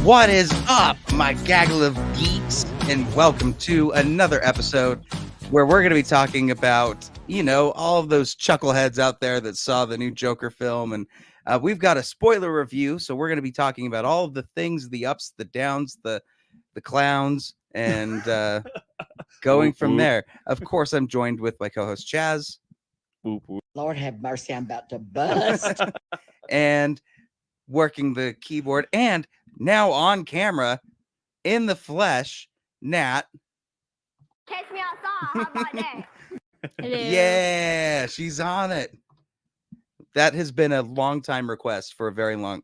What is up, my Gaggle of Geeks, and welcome to another episode where we're going to be talking about, all of those chuckleheads out there that saw the new Joker film, and we've got a spoiler review, so we're going to be talking about all of the things, the ups, the downs, the clowns, and going from there. Of course, I'm joined with my co-host Chaz. Lord have mercy, I'm about to bust. And working the keyboard, and now on camera, in the flesh, Nat. Catch me outside. How about that? Yeah, she's on it. That has been a long time request for a very long.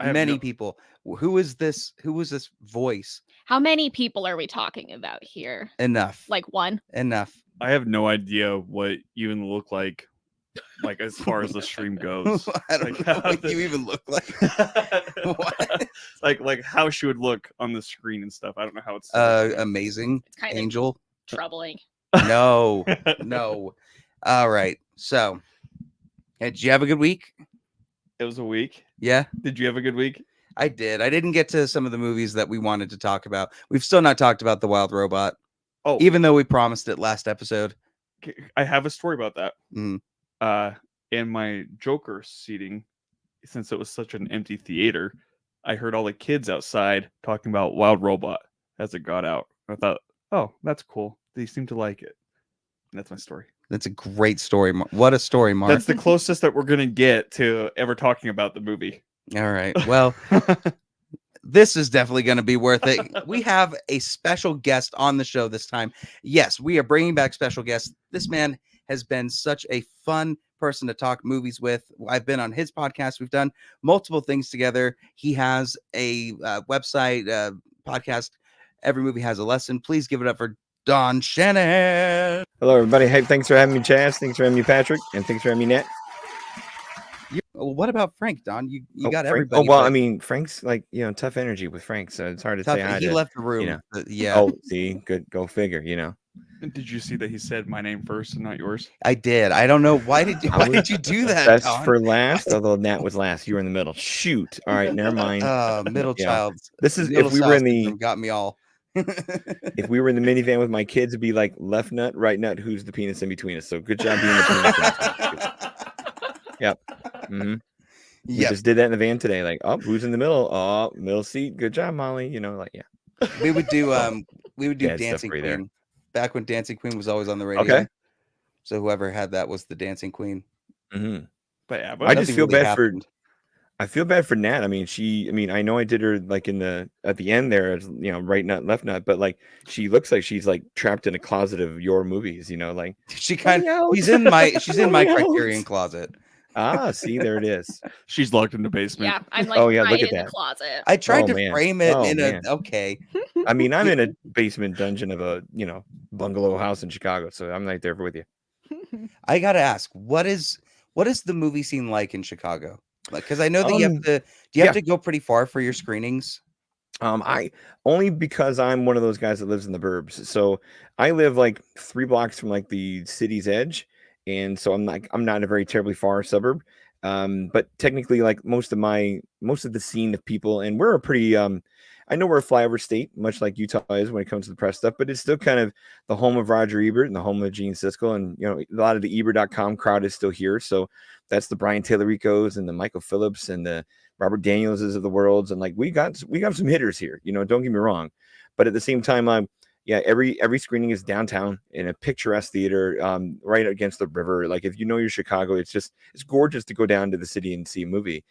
Many people. Who is this? Who was this voice? How many people are we talking about here? Enough. Like one? Enough. I have no idea what you even look like as far as the stream goes. I don't know what you even look like. What? like how she would look on the screen and stuff. I don't know how it's amazing. It's kind Angel. of troubling. No. All right. So, did you have a good week? It was a week. Yeah. Did you have a good week? I did. I didn't get to some of the movies that we wanted to talk about. We've still not talked about The Wild Robot. Oh, even though we promised it last episode. I have a story about that. Mm. In my Joker seating, since it was such an empty theater, I heard all the kids outside talking about Wild Robot as it got out. I thought, oh, that's cool. They seem to like it. And that's my story. That's a great story. What a story, Mark. That's the closest that we're going to get to ever talking about the movie. All right. Well, this is definitely going to be worth it. We have a special guest on the show this time. Yes, we are bringing back special guests. This man has been such a fun person to talk movies with. I've been on his podcast. We've done multiple things together. He has a website, podcast. Every movie has a lesson. Please give it up for Don Shannon. Hello, everybody. Hey, thanks for having me, Chaz. Thanks for having me, Patrick. And thanks for having me, Nat. What about Frank, Don? You got Frank, everybody. Oh, well, I mean, Frank's tough energy with Frank, so it's hard to say hi He to. left the room. Yeah. Oh, see, good. Go figure, Did you see that he said my name first and not yours? I did. I don't know. Why did you do that? That's Don? for last, although Nat was last. You were in the middle. Shoot. All right, never mind. Middle child. This is if we were in the got me all. If we were in the minivan with my kids, it'd be like left nut, right nut, who's the penis in between us. So good job being the penis in between us. Yep. Mm-hmm. We just did that in the van today. Like, oh, who's in the middle? Oh, middle seat. Good job, Molly. Yeah. We would do Dancing Queen. There. Back when Dancing Queen was always on the radio. Okay. So whoever had that was the Dancing Queen. Mm-hmm. But yeah, I just feel really bad for. I feel bad for Nat. I mean, I know I did her like at the end there, right nut, left nut, but like she looks like she's like trapped in a closet of your movies, like she she's in my Criterion closet. Ah, see, there it is. She's locked in the basement. Yeah, I'm like look at in that. the closet. I tried to frame it okay. I mean, I'm in a basement dungeon of a bungalow house in Chicago, so I'm right there with you. I gotta ask, what is the movie scene like in Chicago? Because I know that you have to. Do you have to go pretty far for your screenings? I only because I'm one of those guys that lives in the burbs. So I live like 3 blocks from like the city's edge, and so I'm not in a very terribly far suburb. But technically, like most of the scene of people, and we're a pretty I know we're a flyover state, much like Utah is when it comes to the press stuff, but it's still kind of the home of Roger Ebert and the home of Gene Siskel. And, a lot of the Ebert.com crowd is still here. So that's the Brian Tayloricos and the Michael Phillips and the Robert Danielses of the worlds. And like, we got some hitters here, don't get me wrong. But at the same time, every screening is downtown in a picturesque theater, right against the river. Like if you know your Chicago, it's gorgeous to go down to the city and see a movie.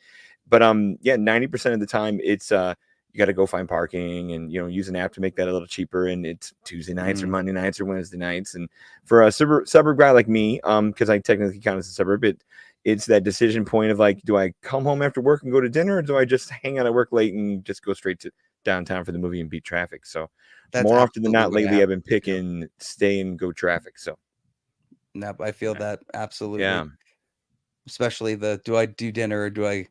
But 90% of the time it's, you got to go find parking and, use an app to make that a little cheaper. And it's Tuesday nights or Monday nights or Wednesday nights. And for a suburb guy like me, because I technically count as a suburb, it's that decision point of like, do I come home after work and go to dinner? Or do I just hang out at work late and just go straight to downtown for the movie and beat traffic? So that's more often than not lately, I've been picking stay and go traffic. So no, I feel that absolutely. Yeah. Especially do I do dinner or do I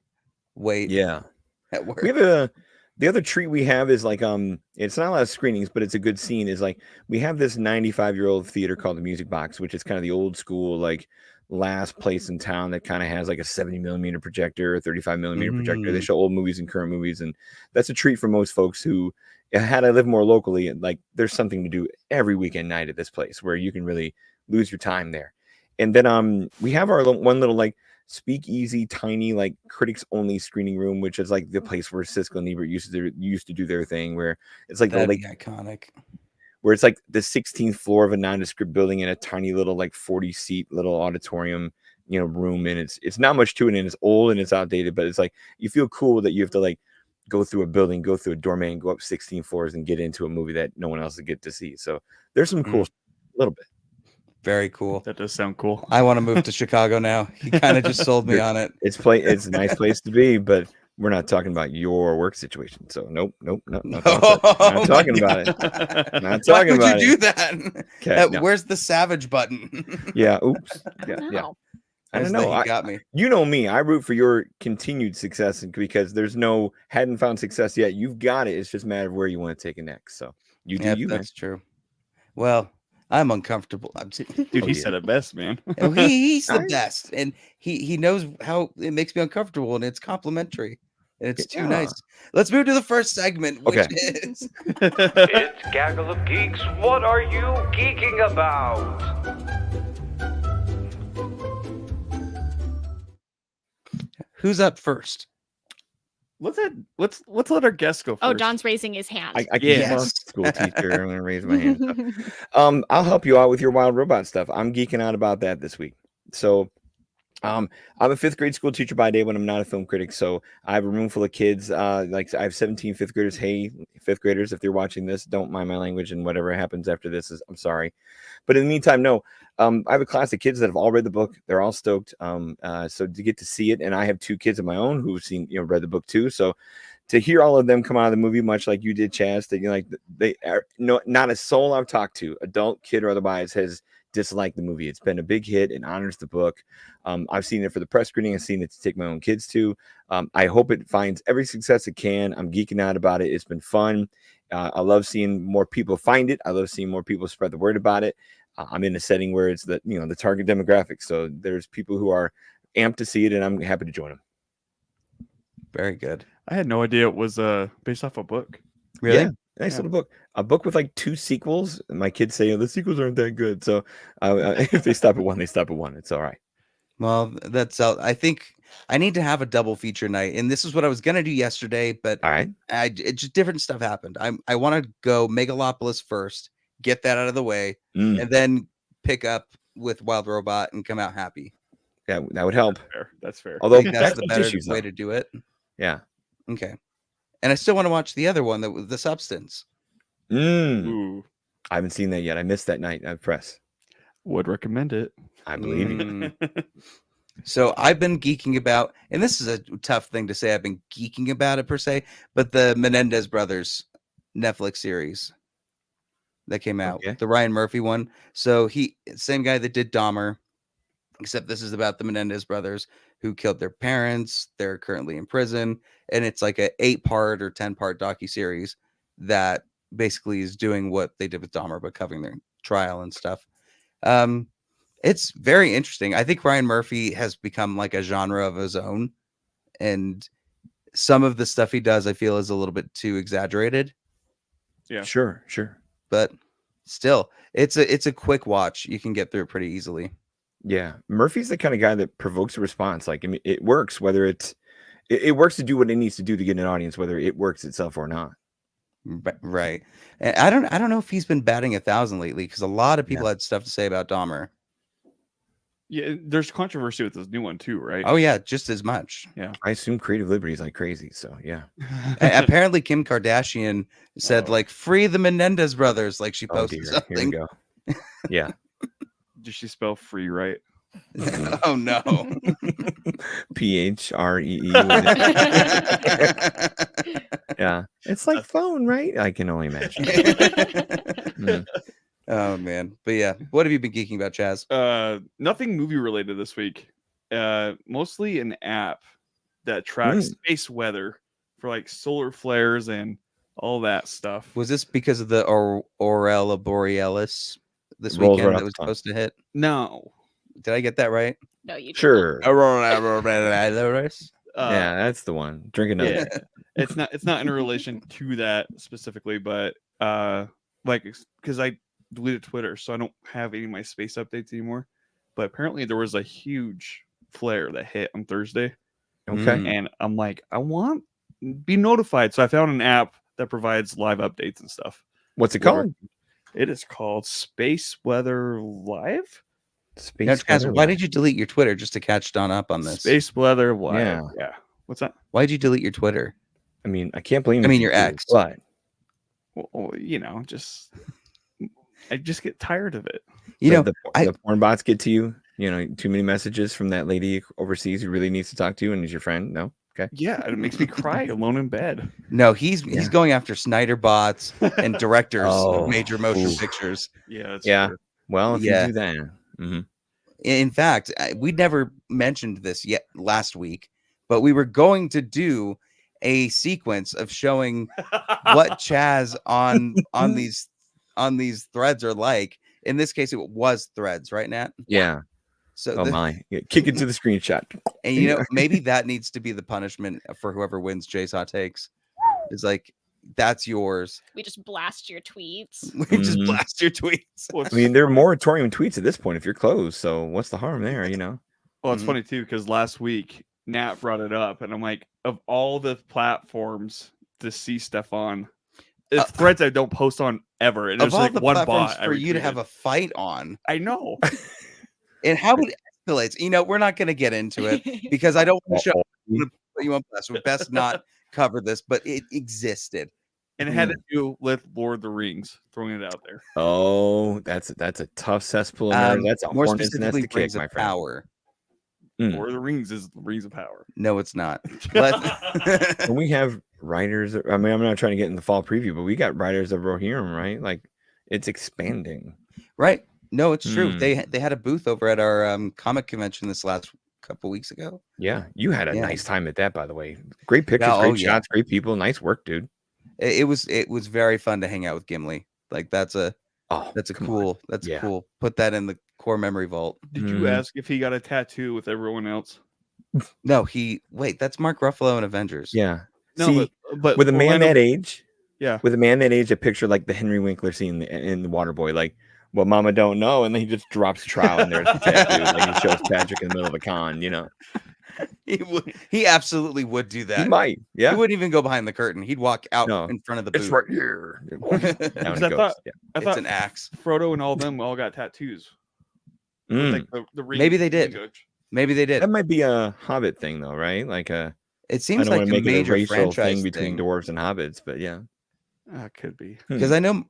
wait? Yeah. At work. We have The other treat we have is like it's not a lot of screenings, but it's a good scene. Is like we have this 95-year-old theater called the Music Box, which is kind of the old school like last place in town that kind of has like a 70mm projector, a 35mm projector. They show old movies and current movies, and that's a treat for most folks who, had I lived more locally, and like there's something to do every weekend night at this place where you can really lose your time there. And then we have our one little like speakeasy, tiny like critics only screening room, which is like the place where Siskel and Ebert used to do their thing, where it's like That'd the be iconic. where it's like the 16th floor of a nondescript building in a tiny little like 40-seat little auditorium, room, and it's not much to it, and it's old and it's outdated, but it's like you feel cool that you have to like go through a building, go through a doorway, and go up 16 floors and get into a movie that no one else will get to see. So there's some cool, little bit. Very cool. That does sound cool. I want to move to Chicago now. He kind of just sold me on it. It's a nice place to be, but we're not talking about your work situation. So nope, not talking about it. Not Why talking would about you it. do that? Okay, no. Where's the savage button? Yeah, oops. Yeah. No. I don't Where's know. the he got me. You know me. I root for your continued success because there's no hadn't found success yet. You've got it. It's just a matter of where you want to take it next. So you do Yep, you, man. that's true. Well, I'm uncomfortable. Dude, he said it best, man. He's the best, and he knows how it makes me uncomfortable, and it's complimentary, and it's too nice. Let's move to the first segment, which is It's Gaggle of Geeks. What are you geeking about? Who's up first? Let's let our guest go first. Oh, John's raising his hand. I can't Yes. school teacher. I'm gonna raise my hand. I'll help you out with your wild robot stuff. I'm geeking out about that this week. So I'm a fifth grade school teacher by day when I'm not a film critic. So I have a room full of kids. Like I have 17 fifth graders. Hey, fifth graders, if you're watching this, don't mind my language, and whatever happens after this I'm sorry. But in the meantime, no. I have a class of kids that have all read the book. They're all stoked. So to get to see it, and I have two kids of my own who've seen, read the book too. So to hear all of them come out of the movie, much like you did, Chaz, that they are not a soul I've talked to, adult, kid, or otherwise, has disliked the movie. It's been a big hit and honors the book. I've seen it for the press screening. I've seen it to take my own kids to. I hope it finds every success it can. I'm geeking out about it. It's been fun. I love seeing more people find it. I love seeing more people spread the word about it. I'm in a setting where it's the target demographic. So there's people who are amped to see it, and I'm happy to join them. Very good. I had no idea it was based off a book. Really? Yeah, nice little book. A book with like 2 sequels. My kids say the sequels aren't that good. So if they stop at one, they stop at one. It's all right. Well, that's I think I need to have a double feature night, and this is what I was gonna do yesterday, but All right. Just different stuff happened. I want to go Megalopolis first, get that out of the way, and then pick up with Wild Robot and come out happy. Yeah, that would help. That's fair. Although I think that's the backbench better issues, way though. to do it. Yeah. Okay. And I still want to watch the other one, that was The Substance. Ooh, I haven't seen that yet. I missed that night at press. would recommend it. I believe you. Mm. So I've been geeking about, and this is a tough thing to say, I've been geeking about it per se, but the Menendez brothers Netflix series that came out, Okay. the Ryan Murphy one. So same guy that did Dahmer, except this is about the Menendez brothers who killed their parents. They're currently in prison, and it's like a 8-part or 10-part docuseries that basically is doing what they did with Dahmer, but covering their trial and stuff. It's very interesting. I think Ryan Murphy has become like a genre of his own, and some of the stuff he does, I feel, is a little bit too exaggerated. Yeah. Sure. But still, it's a quick watch. You can get through it pretty easily. Yeah. Murphy's the kind of guy that provokes a response. Like, I mean, it works, whether it works to do what it needs to do to get an audience, whether it works itself or not. Right. And I don't know if he's been batting 1,000 lately, because a lot of people had stuff to say about Dahmer. Yeah, there's controversy with this new one too, right? Oh yeah, just as much. Yeah. I assume creative liberty is like crazy. So yeah. Apparently Kim Kardashian said like free the Menendez brothers, like she Oh posted dear. something. Here we go. Yeah. Did she spell free right? Oh no. PHREE. Yeah. It's like phone, right? I can only imagine. Oh man. But yeah, what have you been geeking about, Chaz? Nothing movie related this week. Mostly an app that tracks space weather for like solar flares and all that stuff. Was this because of the Aurora Borealis this Rolls weekend right that off was the tongue. supposed to hit? No. Did I get that right? No, you did not. Sure. Aurora Borealis. Yeah, that's the one. Drink another. Yeah. It's not in relation to that specifically, but like because I deleted Twitter, so I don't have any of my space updates anymore. But apparently there was a huge flare that hit on Thursday. Okay. Mm. And I'm like, I want be notified. So I found an app that provides live updates and stuff. What's it Where- called? It is called Space Weather Live. Space. Now, Chaz, Weather why Lab. did you delete your Twitter just to catch Don up on this? Space Weather Live. Yeah. Yeah. What's that? Why did you delete your Twitter? I mean, I can't blame. I you mean, for your doing ex. What? Well, I just get tired of it. You know, the porn bots get to you. You know, too many messages from that lady overseas who really needs to talk to you and is your friend. No. Okay. Yeah, and it makes me cry alone in bed. no, he's Yeah. going after Snyder bots and directors Oh, of major motion ooh. pictures. Yeah, that's Yeah. true. Well, if Yeah. you do that. Mhm. In fact, we never mentioned this yet last week, but we were going to do a sequence of showing what Chaz on these threads are like. In this case, it was threads, right, Nat? Yeah. So Oh my. Yeah, kick it to the screenshot. and you know, maybe that needs to be the punishment for whoever wins Jay's hot takes. Is like that's yours. We just blast your tweets. We just Mhm. blast your tweets. Well, I mean, they're moratorium tweets at this point if you're closed. So what's the harm there? You know. well, it's Mhm. funny too because last week Nat brought it up, and I'm like, of all the platforms to see stuff on, it's threads I don't post on ever, and Of there's all like the one platforms bot I for you to have retweeted. a fight on, I know. and how it escalates. You know, we're not going to get into it because I don't want to show put you on blast. We best not cover this, but it existed. And it had to do with Lord of the Rings, throwing it out there. Oh, that's a tough cesspool in there. That's a More hornet's nest specifically, to kick, Rings my of friend. Power. Lord of the Rings is the Rings of Power. No, it's not. Let's- And we have writers. I mean, I'm not trying to get in the fall preview, but we got writers of Rohirrim, right? Like, it's expanding. right? No, it's true. Hmm. They had a booth over at our comic convention this last couple weeks ago. Yeah, you had a Yeah. nice time at that, by the way. Great pictures, Yeah, great oh, yeah. shots, great people. Nice work, dude. It was very fun to hang out with Gimli. Like that's a Oh, come on. cool. That's Yeah. cool. Put that in the core memory vault. Did you Mhm. ask if he got a tattoo with everyone else? No, that's Mark Ruffalo in Avengers. Yeah. No, See, but with a man Orlando- that age, yeah, with a man that age, I picture like the Henry Winkler scene in the Waterboy, like what Mama don't know, and then he just drops a trowel and there's the tattoo, like he shows Patrick in the middle of a con, you know. He absolutely would do that. He might, yeah. He wouldn't even go behind the curtain. He'd walk out No, in front of the It's booth. right here. Down Because it I goes. thought- Yeah. I It's thought an axe. Frodo and all them all got tattoos. With, Mm. like the ring, Maybe they did. language. Maybe they did. That might be a Hobbit thing, though, right? Like It I seems don't like want a to make it a major racial franchise thing between dwarves and hobbits, but yeah. Ah, could be. because I know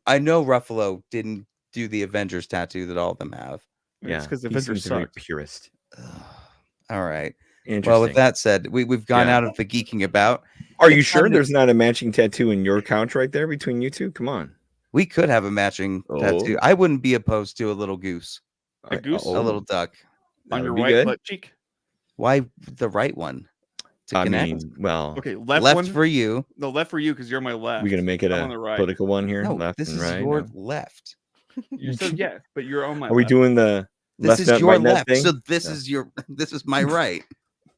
Ruffalo didn't do the Avengers tattoo that all of them have. Yeah, It's because the he Avengers seems very sucked. purist. All right. Interesting. Well, with that said, we've gone Yeah. out of the geeking about. Are you it's sure time to- there's not a matching tattoo in your couch right there between you two? Come on. We could have a matching tattoo. I wouldn't be opposed to a little goose, A goose? a little duck. On That your would be right good. butt cheek. Why the right one? To I connect. mean, well, Okay, left, Left one. for you. No, left for you because you're my left. we're gonna make it I'm a on the right. political one here, No, left this and is right. your no? left. You said yeah, but you're on my. Are we left. doing the This left is nut, your right nut left. thing? So this Yeah. is my right.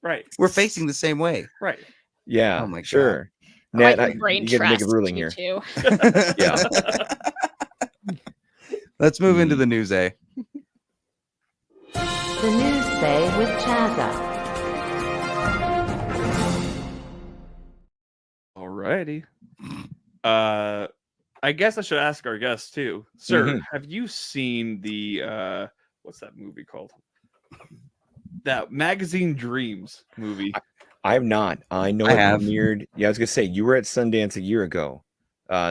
right? We're facing the same way. Right. Yeah, Oh my God. sure. I Nat, like your brain you gotta make a trust ruling you here. two. Yeah. Let's move into the news, eh? The News Day with Chaza. Alrighty. I guess I should ask our guest too, sir. Mhm. Have you seen the what's that movie called? That Magazine Dreams movie. I have not. I know I it have. premiered. Yeah, I was gonna say you were at Sundance a year ago,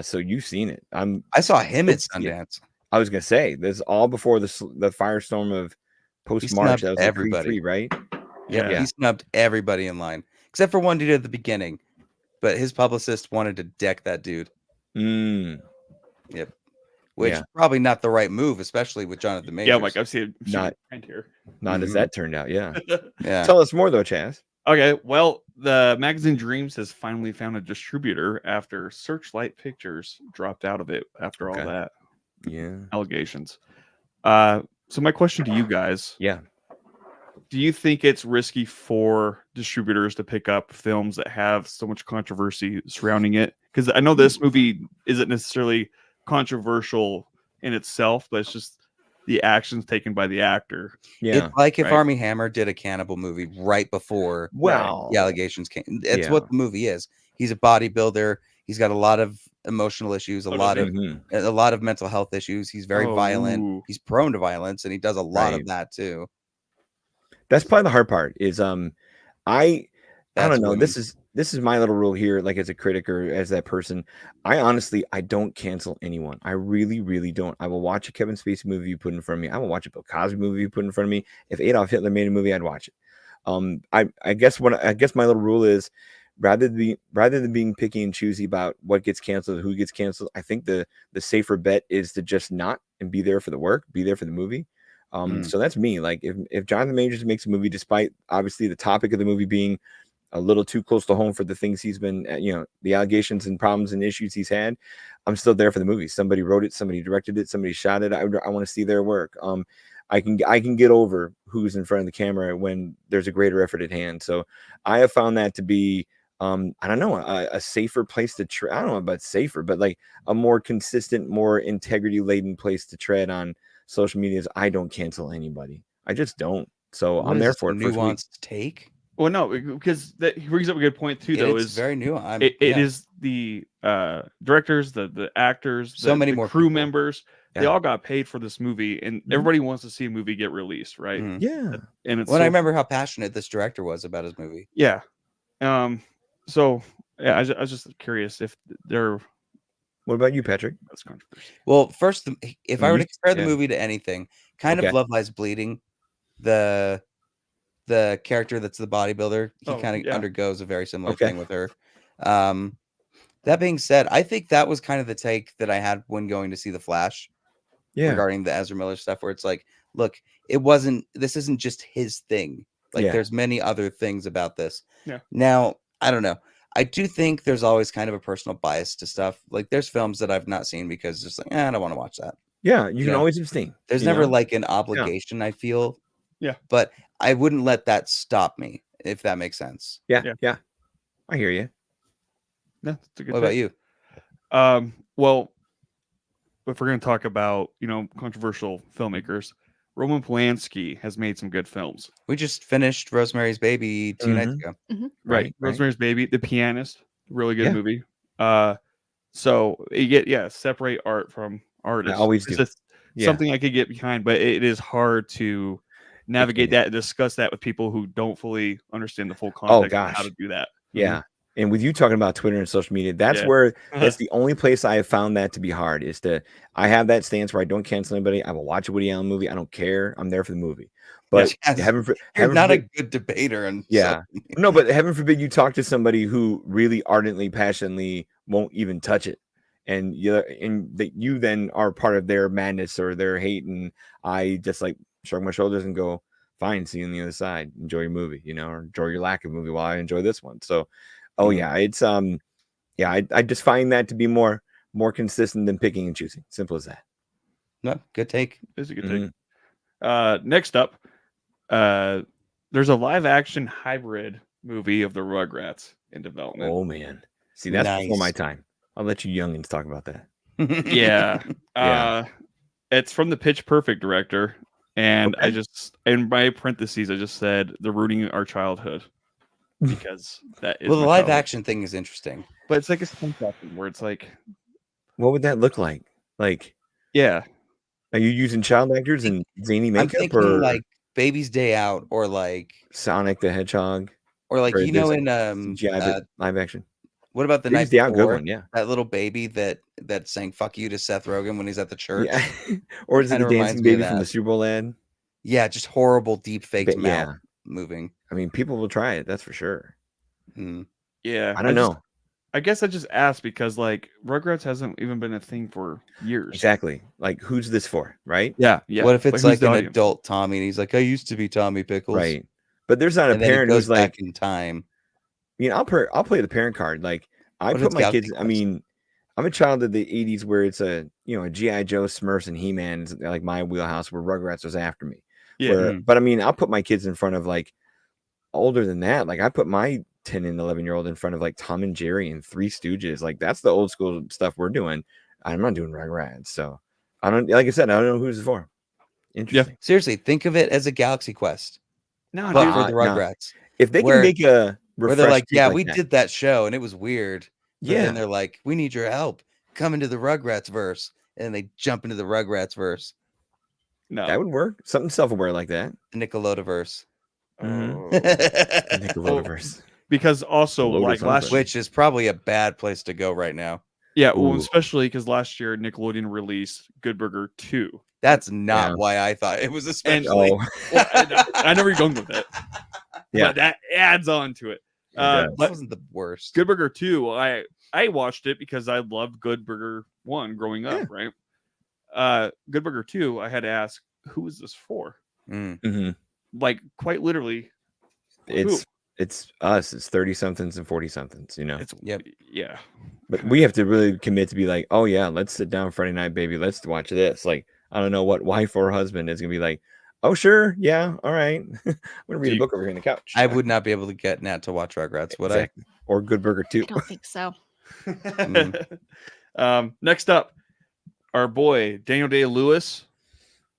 so you've seen it. I saw him at It's- yeah. Sundance. I was gonna say this is all before the firestorm of post March. snubbed That was like everybody. Creed 3, right? Yep, Yeah. he snubbed everybody in line except for one dude at the beginning. But his publicist wanted to deck that dude. Mm, Which Yeah. probably not the right move, especially with Jonathan Majors. Yeah, Mike, I've seen Not- print here. not as Mhm. that turned out. Yeah. Yeah. Tell us more though, Chaz. Okay, well, the magazine Dreams has finally found a distributor after Searchlight Pictures dropped out of it after all Okay. that Yeah. allegations. So my question to you guys: Yeah. do you think it's risky for distributors to pick up films that have so much controversy surrounding it? Because I know this movie isn't necessarily controversial in itself, but it's just the actions taken by the actor. Yeah. It's like if right. Armie Hammer did a cannibal movie right before Well, the allegations came. That's yeah. what the movie is. He's a bodybuilder. He's got a lot of emotional issues, a Oh, lot does of Mhm. a lot of mental health issues. He's very Oh, violent. ooh. He's prone to violence, and he does a lot Right. of that too. That's probably the hard part is I That's don't know. women. This is my little rule here, like as a critic or as that person. I honestly don't cancel anyone. I really, really don't. I will watch a Kevin Spacey movie you put in front of me. I will watch a Bill Cosby movie you put in front of me. If Adolf Hitler made a movie, I'd watch it. I guess my little rule is rather than being picky and choosy about what gets canceled, who gets canceled, I think the safer bet is to just not and be there for the work, be there for the movie. So that's me. Like if Jonathan Majors makes a movie, despite obviously the topic of the movie being a little too close to home for the things he's been, the allegations and problems and issues he's had, I'm still there for the movie. Somebody wrote it, somebody directed it, somebody shot it. I want to see their work. I can get over who's in front of the camera when there's a greater effort at hand. So I have found that to be, I don't know, a safer place to tread. I don't know about safer, but like a more consistent, more integrity laden place to tread on social media. Is I don't cancel anybody. I just don't. So What I'm is there this, for a it. First week. nuanced take. Well, no, because that he brings up a good point too. Though It's is very nuanced. it is the directors, the actors, So many the more crew people. members. They Yeah. all got paid for this movie, and everybody wants to see a movie get released, right? Mhm. Yeah. And it's When I so- remember how passionate this director was about his movie. yeah. So yeah, I was just curious if there What about you, Patrick? that's controversy. Well, first, if I were to compare the yeah. movie to anything, kind Okay. of Love Lies Bleeding, the character that's the bodybuilder, he Oh, kind of yeah. undergoes a very similar Okay. thing with her. That being said, I think that was kind of the take that I had when going to see The Flash Yeah. regarding the Ezra Miller stuff, where it's like, look, this isn't just his thing. Like, Yeah. there's many other things about this. Yeah. Now, I don't know. I do think there's always kind of a personal bias to stuff. Like, there's films that I've not seen because it's like, I don't want to watch that. Yeah. You can Yeah. always abstain. There's you never know? like an obligation, I feel. Yeah. But I wouldn't let that stop me, if that makes sense. Yeah. I hear you. Yeah, that's a good What about take. you? Well, if we're going to talk about controversial filmmakers, Roman Polanski has made some good films. We just finished Rosemary's Baby 2 nights ago. Right. Rosemary's Baby, The Pianist, really good Yeah. movie. So you get separate art from artists. always It's do. just Yeah. something I could get behind, but it is hard to navigate that and discuss that with people who don't fully understand the full context of how gosh. to do that. Yeah. And with you talking about Twitter and social media, that's Yeah. where that's the only place I have found that to be hard is I have that stance where I don't cancel anybody. I will watch a Woody Allen movie. I don't care. I'm there for the movie. But Yes. heaven You're not a forbid, good debater. And yeah. No, but heaven forbid you talk to somebody who really ardently, passionately won't even touch it. And that you then are part of their madness or their hate. And I just like shrug my shoulders and go, fine, see you on the other side. Enjoy your movie, or enjoy your lack of movie while I enjoy this one. So yeah, it's I just find that to be more consistent than picking and choosing. Simple as that. No, good take. It's a good take. Next up, there's a live action hybrid movie of the Rugrats in development. Oh man. See, that's before my Nice. time. I'll let you youngins talk about that. Yeah. Yeah. It's from the Pitch Perfect director. And I Okay. just, in my parentheses, I just said they're ruining our childhood because that is Well, the my live childhood. action thing is interesting. But it's like a stunt thing where it's like, What would that look like? Like, yeah, are you using child actors and zany I'm makeup thinking or like Baby's Day Out or like Sonic the Hedgehog? or like Or you know there's, in CGI but live action. what about the Baby's night Day Out, good before? one, yeah. That little baby that sang "fuck you" to Seth Rogen when he's at the church. Yeah. Or is it Kinda the reminds dancing me of baby from the that. Super Bowl ad? Yeah, just horrible deep faked But, mouth yeah. moving. I mean, people will try it, that's for sure. Mm. yeah. I don't know. I guess I just asked because like Rugrats hasn't even been a thing for years. Exactly. Like, who's this for, right? Yeah. Yeah. What if it's who's like the an audience? adult Tommy and he's like, I used to be Tommy Pickles. Right. But there's not a and then it parent goes who's like, back in time. I'll play the parent card. Like I What put is my Galaxy kids. I Quest? mean, I'm a child of the '80s where it's a GI Joe, Smurfs, and He-Man is like my wheelhouse. Where Rugrats was after me. Yeah. But I mean, I'll put my kids in front of like older than that. Like I put my 10 and 11-year-old in front of like Tom and Jerry and Three Stooges. Like that's the old school stuff we're doing. I'm not doing Rugrats. So I don't. Like I said, I don't know who's for. Interesting. Seriously, think of it as a Galaxy Quest, No, but dude. for the nah. Rugrats. If they Where- can make a Where they're like, refresh yeah, take we that. did that show and it was weird. Yeah. And they're like, we need your help. Come into the Rugrats verse. And they jump into the Rugrats verse, No. That would work. Something self-aware like that. Nickelodeverse. Oh. Nickelodeverse. Because also Load like is last something. Which is probably a bad place to go right now. yeah, well, Ooh. especially because last year Nickelodeon released Good Burger 2. That's not Yeah. why I thought it was especially. Oh, Well, I know where you're going with it. Yeah. But that adds on to it. does. That But wasn't the worst. Good Burger 2, I watched it because I loved Good Burger 1 growing up, right? Good Burger 2, I had to ask, who is this for? Mm. Mhm. Like quite literally, who? It's us. It's 30-somethings and 40-somethings. It's Yep. yeah. But we have to really commit to be like, oh yeah, let's sit down Friday night, baby. Let's watch this. Like, I don't know what wife or husband is gonna be like. Oh sure, yeah, all right. I'm gonna read a book over here on the couch. I would not be able to get Nat to watch Rugrats, would Exactly. Or Good Burger I 2. don't think so. Next up, our boy Daniel Day-Lewis.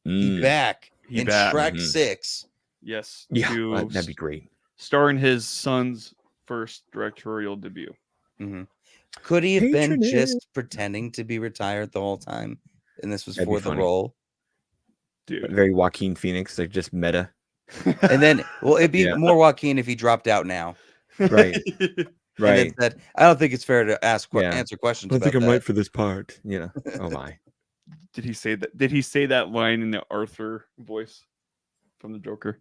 I? He Mm, back He in back. Shrek Mhm. 6. Yes. yeah, to that'd be great. star in his son's first directorial debut. Mhm. Could he have been Patronage. just pretending to be retired the whole time? And this was That'd be for the funny. role. Dude. Very Joaquin Phoenix, like just meta. And then, well, it'd be Yeah. more Joaquin if he dropped out now. Right. And Right. then said, I don't think it's fair to Yeah. answer questions I about think I'm that. right for this part. Oh my. Did he say that? Did he say that line in the Arthur voice from the Joker?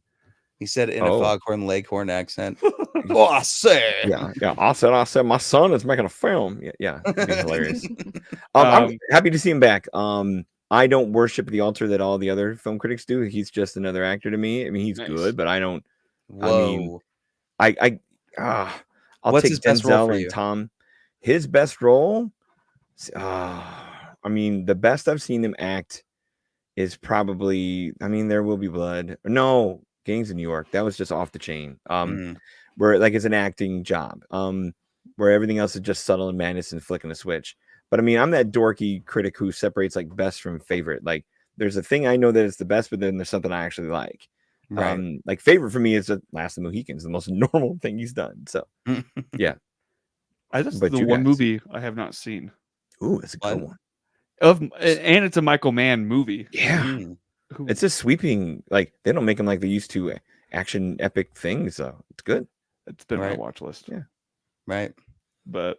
He said it in a Oh. Foghorn Leghorn accent. Oh, I say. Yeah. I said my son is making a film. Yeah. It'd be hilarious. I'm happy to see him back. I don't worship the altar that all the other film critics do. He's just another actor to me. I mean, he's Nice. good, but I don't. Whoa. I'll What's take his best role Denzel for and you? Tom. His best role. I mean, the best I've seen him act is probably. I mean, There Will Be Blood. No, Gangs of New York. That was just off the chain. Mm. Where like it's an acting job. Where everything else is just subtle and madness and flicking a switch. But I mean, I'm that dorky critic who separates like best from favorite. Like, there's a thing I know that it's the best, but then there's something I actually like. Right. Like favorite for me is the Last of the Mohicans, the most normal thing he's done. So yeah. That's But the you one guys? movie I have not seen. Ooh, it's a good What? one. And it's a Michael Mann movie. Yeah. Mm. It's a sweeping, like they don't make them like they used to action epic things, though. It's good. It's been on Right. my watch list. Yeah. Right. But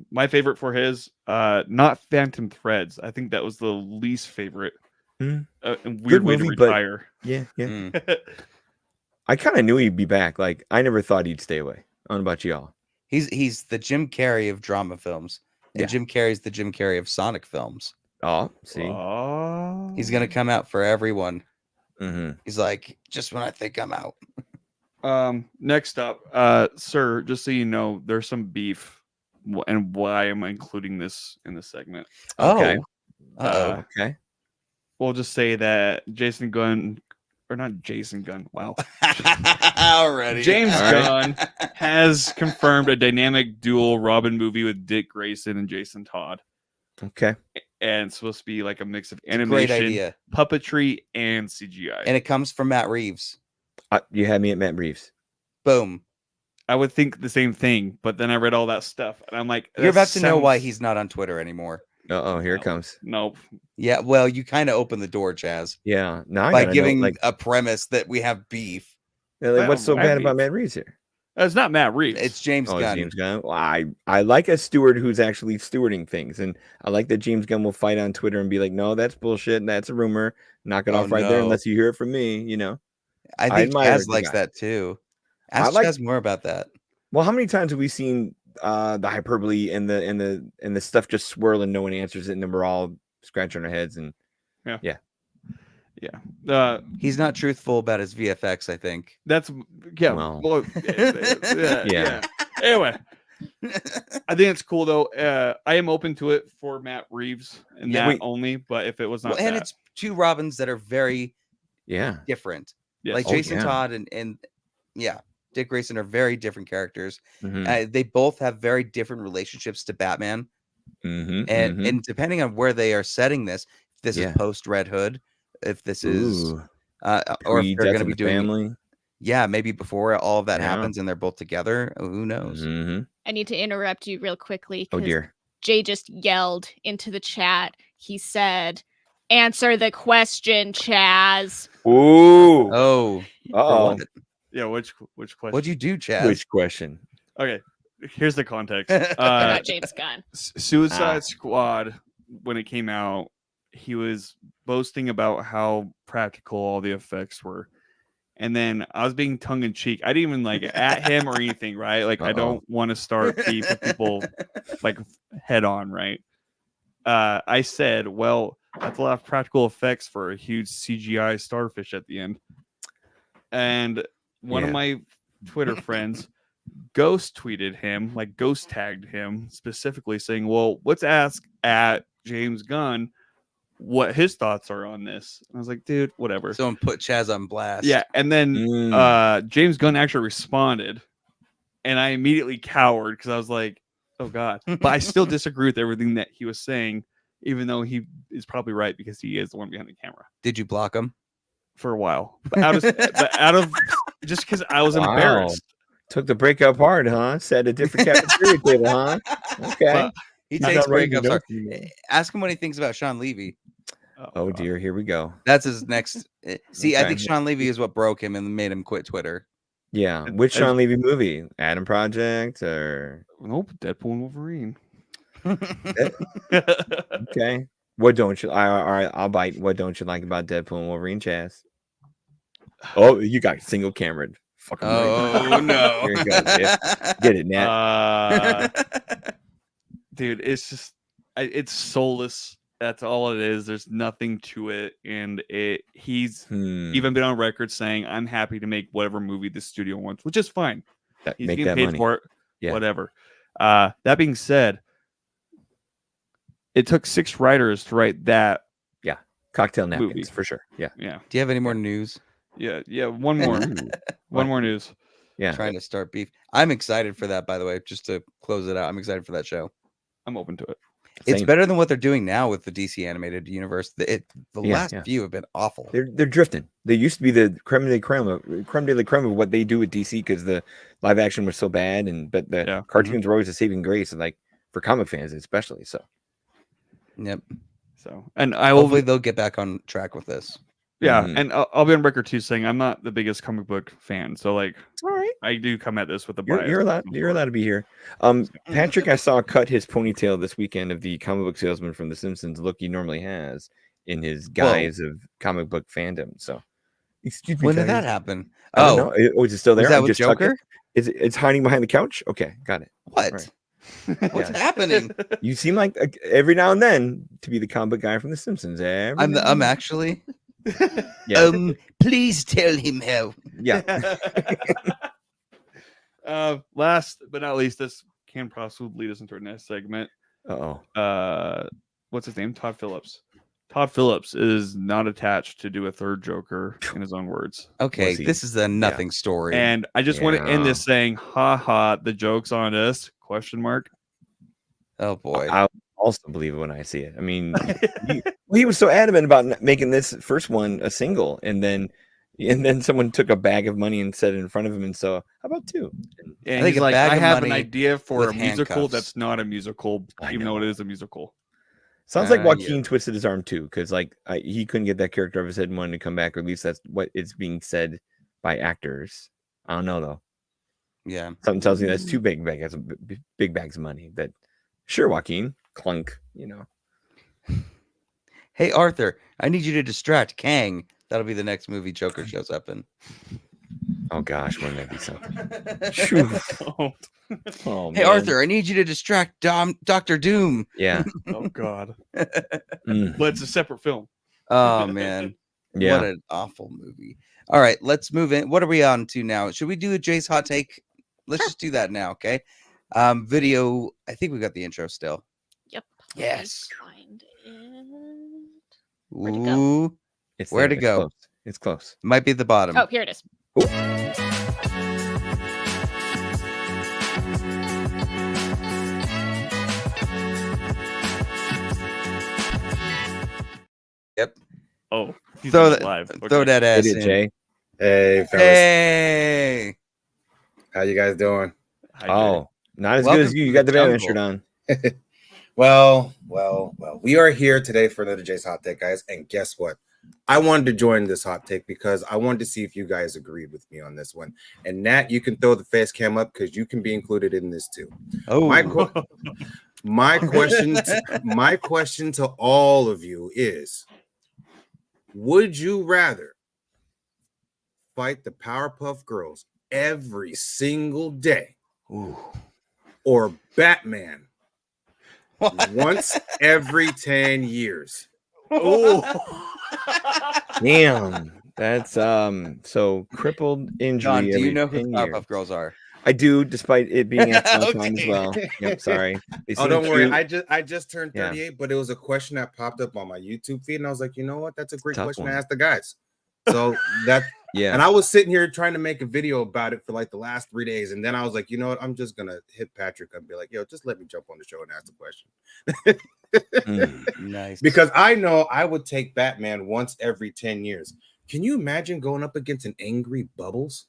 my favorite for his, not Phantom Threads. I think that was the least favorite. Mm. And weird way movie, to but- retire. Yeah. Mm. I kind of knew he'd be back. Like I never thought he'd stay away. I don't know about y'all. He's the Jim Carrey of drama films. And Yeah. Jim Carrey's the Jim Carrey of Sonic films. Oh, see. Oh. He's gonna come out for everyone. Mm-hmm. He's like, just when I think I'm out. Next up, sir, just so you know, there's some beef, and why am I including this in the segment? Okay. Oh. Uh-oh. Okay. We'll just say that Jason Gunn, or not Jason Gunn, wow, Already. James All right. Gunn has confirmed a dynamic dual Robin movie with Dick Grayson and Jason Todd, Okay. and it's supposed to be like a mix of Great animation, idea. puppetry, and CGI. And it comes from Matt Reeves. You had me at Matt Reeves. Boom. I would think the same thing, but then I read all that stuff, and I'm like, You're that about to know why sounds- he's not on Twitter anymore. Oh, here it No. comes. Nope. Yeah, well, you kind of opened the door, Chaz, Yeah. Now I by gotta giving know, like, a premise that we have beef. what's so Matt bad about Reeves. Matt Reeves here? It's not Matt Reeves. It's James Oh, it's Gunn. James Gunn. Well, I like a steward who's actually stewarding things, and I like that James Gunn will fight on Twitter and be like, "No, that's bullshit. And that's a rumor. Knock it Oh, off right there, no. unless you hear it from me." You know. I I think admire Chaz the likes guy. that too. I Ask like- Chaz more about that. Well, how many times have we seen the hyperbole and the stuff just swirl and no one answers it, and then we're all scratching our heads and yeah, He's not truthful about his VFX, I think. That's yeah. Well. Well, yeah. Yeah. Anyway, I think it's cool though. I am open to it for Matt Reeves and Yeah. that Wait. only. But if it was not, Well, and that, it's two Robins that are very Yeah. different. yes. Like Oh, Jason yeah. Todd and Dick Grayson are very different characters. Mhm. They both have very different relationships to Batman, Mhm. and mhm. and depending on where they are setting this, if this Yeah. is post Red Hood, if this is Ooh. or if they're Death going to of be the doing family. maybe before all of that Yeah. happens and they're both together. Who knows? Mhm. I need to interrupt you real quickly Oh because dear. Jay just yelled into the chat. He said, "Answer the question, Chaz." Ooh. Oh, for Uh-oh. what? Yeah. Which question? What'd you do, Chaz? Which question? Okay. Here's the context. I got James Gunn. Suicide Ah. Squad, when it came out, he was boasting about how practical all the effects were. And then I was being tongue in cheek. I didn't even like at him or anything, right? Like, I don't want to start beef with people like head on, right? I said, well, that's a lot of practical effects for a huge CGI starfish at the end. And one of Yeah. my Twitter friends ghost tweeted him, like ghost tagged him specifically saying, well, let's ask at James Gunn what his thoughts are on this. I was like, dude, whatever. Someone put Chaz on blast. Yeah. And then James Gunn actually responded, and I immediately cowered because I was like, oh God. But I still disagree with everything that he was saying, even though he is probably right because he is the one behind the camera Did you block him? for a while. But out of just because I was Wow. embarrassed. Took the breakup hard, huh? Set a different cafeteria table, huh? Okay. But- He Not takes writing breakups. notes Hard. anymore. Ask him what he thinks about Sean Levy. Oh God. dear, here we go. That's his next. See, I Okay. think Sean Levy is what broke him and made him quit Twitter. Yeah. And Which as- Sean Levy movie? Adam Project or Nope, Deadpool and Wolverine. okay. What don't you? All right, I'll bite. What don't you like about Deadpool and Wolverine, Chaz? Oh, you got single cameraed. Fucking Oh no! Here you go. Get it, Nat. Dude, it's just it's soulless. That's all it is. There's nothing to it, and he's even been on record saying, "I'm happy to make whatever movie the studio wants," which is fine. He's make getting that paid money. for it. Yeah. Whatever. That being said, it took 6 writers to write that. Cocktail napkins movie. for sure. Yeah. Yeah. Do you have any more news? Yeah. One more. One more news. Yeah. Trying to start beef. I'm excited for that. By the way, just to close it out, I'm excited for that show. I'm open to it. It's Same. better than what they're doing now with the DC animated universe. The Yeah, last yeah. few have been awful. They're drifting. They used to be the creme de la creme of what they do with DC because the live action was so bad, but the Yeah. cartoons were always a saving grace, like for comic fans especially. So Yep. So, and I will. Hopefully they'll get back on track with this. Yeah, Mhm. and I'll be on record too saying I'm not the biggest comic book fan. So like, it's all right. I do come at this with a bias. You're allowed to be here. Patrick, I saw cut his ponytail this weekend of the comic book salesman from The Simpsons look he normally has in his guise of comic book fandom. So, excuse me. When did guys. that happen? I don't know. Oh, is it still there? was that I with just tucked Joker? it. It's hiding behind the couch. Okay, got it. What? Right. What's Yeah. happening? You seem like every now and then to be the comic book guy from The Simpsons. I'm actually. Yeah. Please tell him how. Yeah. Last but not least, this can possibly lead us into our next segment. Oh. What's his name? Todd Phillips. Todd Phillips is not attached to do a third Joker, in his own words. Okay, Was he? this is a nothing story. And I just want to end Yeah. this saying, "Ha ha, the joke's on us?" Question mark. Oh boy. I'll also believe it when I see it. I mean, he was so adamant about making this first one a single, and then someone took a bag of money and set it in front of him, and so how about 2? And I think he's a like, bag I of have an money idea for a with musical handcuffs. that's not a musical, I even though know. it is a musical. Sounds like Yeah. Joaquin twisted his arm too, because like he couldn't get that character off his head and wanted to come back, or at least that's what is being said by actors. I don't know though. Yeah. Something tells me that's too big bags of money. That sure, Joaquin, clunk, Hey Arthur, I need you to distract Kang. That'll be the next movie Joker shows up in. Oh gosh, wouldn't that be something? Phew. Oh, Hey man. Arthur, I need you to distract Dr. Doom. Yeah. Oh God. Mm. But it's a separate film. Oh man. Yeah. What an awful movie. All right, let's move in. What are we on to now? Should we do a Jay's hot take? Let's just do that now, okay? Video. I think we got the intro still. Yep. Yes. Find it. Where'd it go? Ooh, It's Where there. to It's go? Close. It's close. might be at the bottom. Oh, here it is. Yep. Oh, he's Throw doing it that. live. Throw Okay. that ass It is, in. Jay. Hey, fellas. Hey. How you guys doing? Hi, Jay. Oh, not as good Welcome as you. to You the got the Batman jungle. shirt on. Well. We are here today for another Jay's Hot Take, guys. And guess what? I wanted to join this hot take because I wanted to see if you guys agreed with me on this one. And Nat, you can throw the face cam up because you can be included in this too. Oh, My question to all of you is: would you rather fight the Powerpuff Girls every single day, or Batman once every 10 years? Oh, Damn. That's so crippled injury. John, do you every know who 10 the years. Powerpuff Girls are? I do, despite it being at my time as Okay. well. Yep, sorry. They Oh, seem don't worry. cute. I just turned Yeah. 38, but it was a question that popped up on my YouTube feed, and I was like, you know what? That's a great Tough question one. to ask the guys. So that, Yeah. and I was sitting here trying to make a video about it for like the last 3 days, and then I was like, you know what? I'm just gonna hit Patrick and be like, yo, just let me jump on the show and ask the question. Nice. Because I know I would take Batman once every 10 years. Can you imagine going up against an angry Bubbles?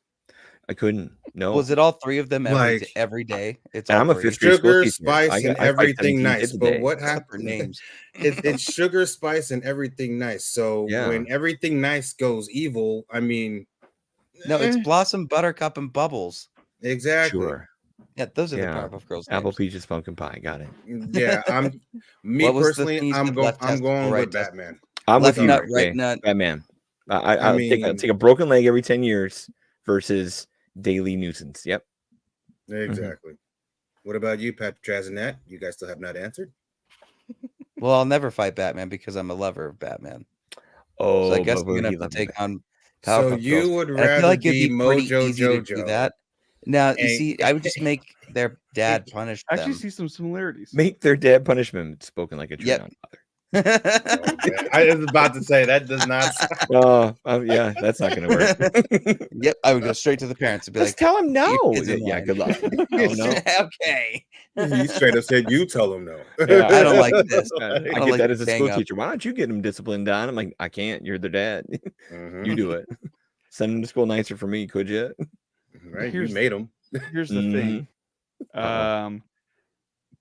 I couldn't. No. Was it all three of them Like, every day? It's And all I'm a three. fifth grade school Sugar, teacher. spice, I and fight everything 17 nice. kids a But day. what Except for happened? names. It's sugar, spice, and everything nice. So Yeah. when everything nice goes evil, I mean, No, it's Blossom, Buttercup, and Bubbles. exactly. Sure. Yeah, those are Yeah. the Powerpuff Girls. Apple, names. peaches, pumpkin pie. Got it. Yeah, me What was the personally, thing you I'm said, going. left I'm testicle, going right with testicle? Batman. I'm Left with you. nut, Jay. right nut. Batman. I I'll mean- take a broken leg every 10 years versus daily nuisance. Yep. Exactly. What about you, Patrick, Chaz, and Nat? You guys still have not answered. Well, I'll never fight Batman because I'm a lover of Batman. Oh, So I guess but I'm would gonna he have to love take Batman? on So Powerpuff you Girls. would And I rather feel like it'd be be pretty Mojo easy to do Jojo. that. Now, you And- see, I would just make their dad punish I actually them. see some similarities. Make their dad punishment spoken like a true Yep. grandfather. Oh, man. I was about to say that does not. Oh, yeah, that's not going to work. Yep, I would go straight to the parents and be Just like, tell him no. your kid's in Yeah, line. good luck. Oh, no. Okay. He straight up said, "You tell him no." Yeah, I don't like this. I don't get like that to as a gang school up. teacher. Why don't you get him disciplined on? I'm like, I can't. You're their dad. Mhm. You do it. Send him to school nicer for me, could you? Right? Here's- You made him. Here's the thing. Uh-oh.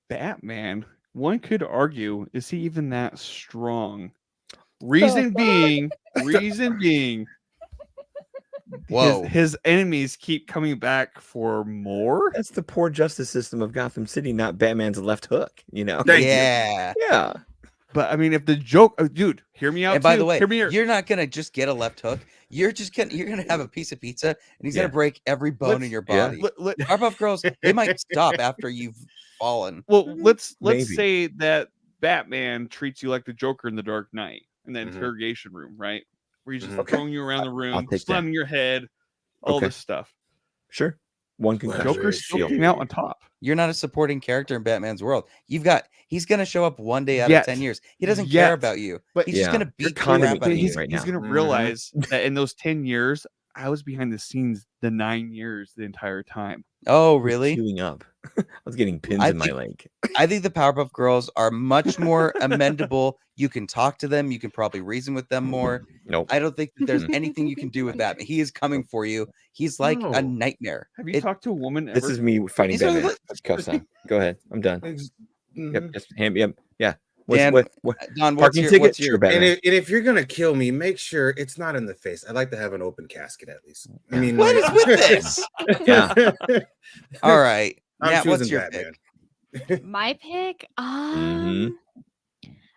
Batman, one could argue, is he even that strong? Reason being, Whoa. his enemies keep coming back for more. That's the poor justice system of Gotham City, not Batman's left hook. You know? Thank you. Yeah. Yeah. But I mean, if the joke, dude, hear me out. And by too. the way, hear me here. you're not gonna just get a left hook. You're gonna have a piece of pizza, and he's Yeah. gonna break every bone in your yeah. body. Let- Powerpuff Girls, they might stop after you've fallen. well, let's Maybe. say that Batman treats you like the Joker in the Dark Knight in the Mhm. interrogation room, right? Where he's just Mhm. throwing you around the I'll room, take that. slamming your head, all Okay. this stuff. Sure. One Well, concussion. Joker still came out on top. You're not a supporting character in Batman's world. He's gonna show up one day out of 10 years. He doesn't care Yet. about you. But He's just Yeah. gonna You're beat the crap condemning out of he's, you. right he's now. gonna Mhm. realize that in those 10 years, I was behind the scenes the 9 years the entire time. Oh, I was really? queuing up. I was getting pins I in my think- leg. I think the Powerpuff Girls are much more amendable. You can talk to them. You can probably reason with them more. Nope. I don't think that there's anything you can do with Batman. He is coming for you. He's like No. a nightmare. Have you talked to a woman ever? This is me fighting These are Batman. the- Cuffs on. Go ahead. I'm done. Mhm. Yep. Just hand me. Yeah. What's, Dan, what? Don, what's Parking your, ticket? what's Sure, your Batman. And if you're gonna kill me, make sure it's not in the face. I'd like to have an open casket at least. I mean, what is like- with this? Yeah. All right. I'm Nat, what's choosing your Batman. pick? My pick? Mhm.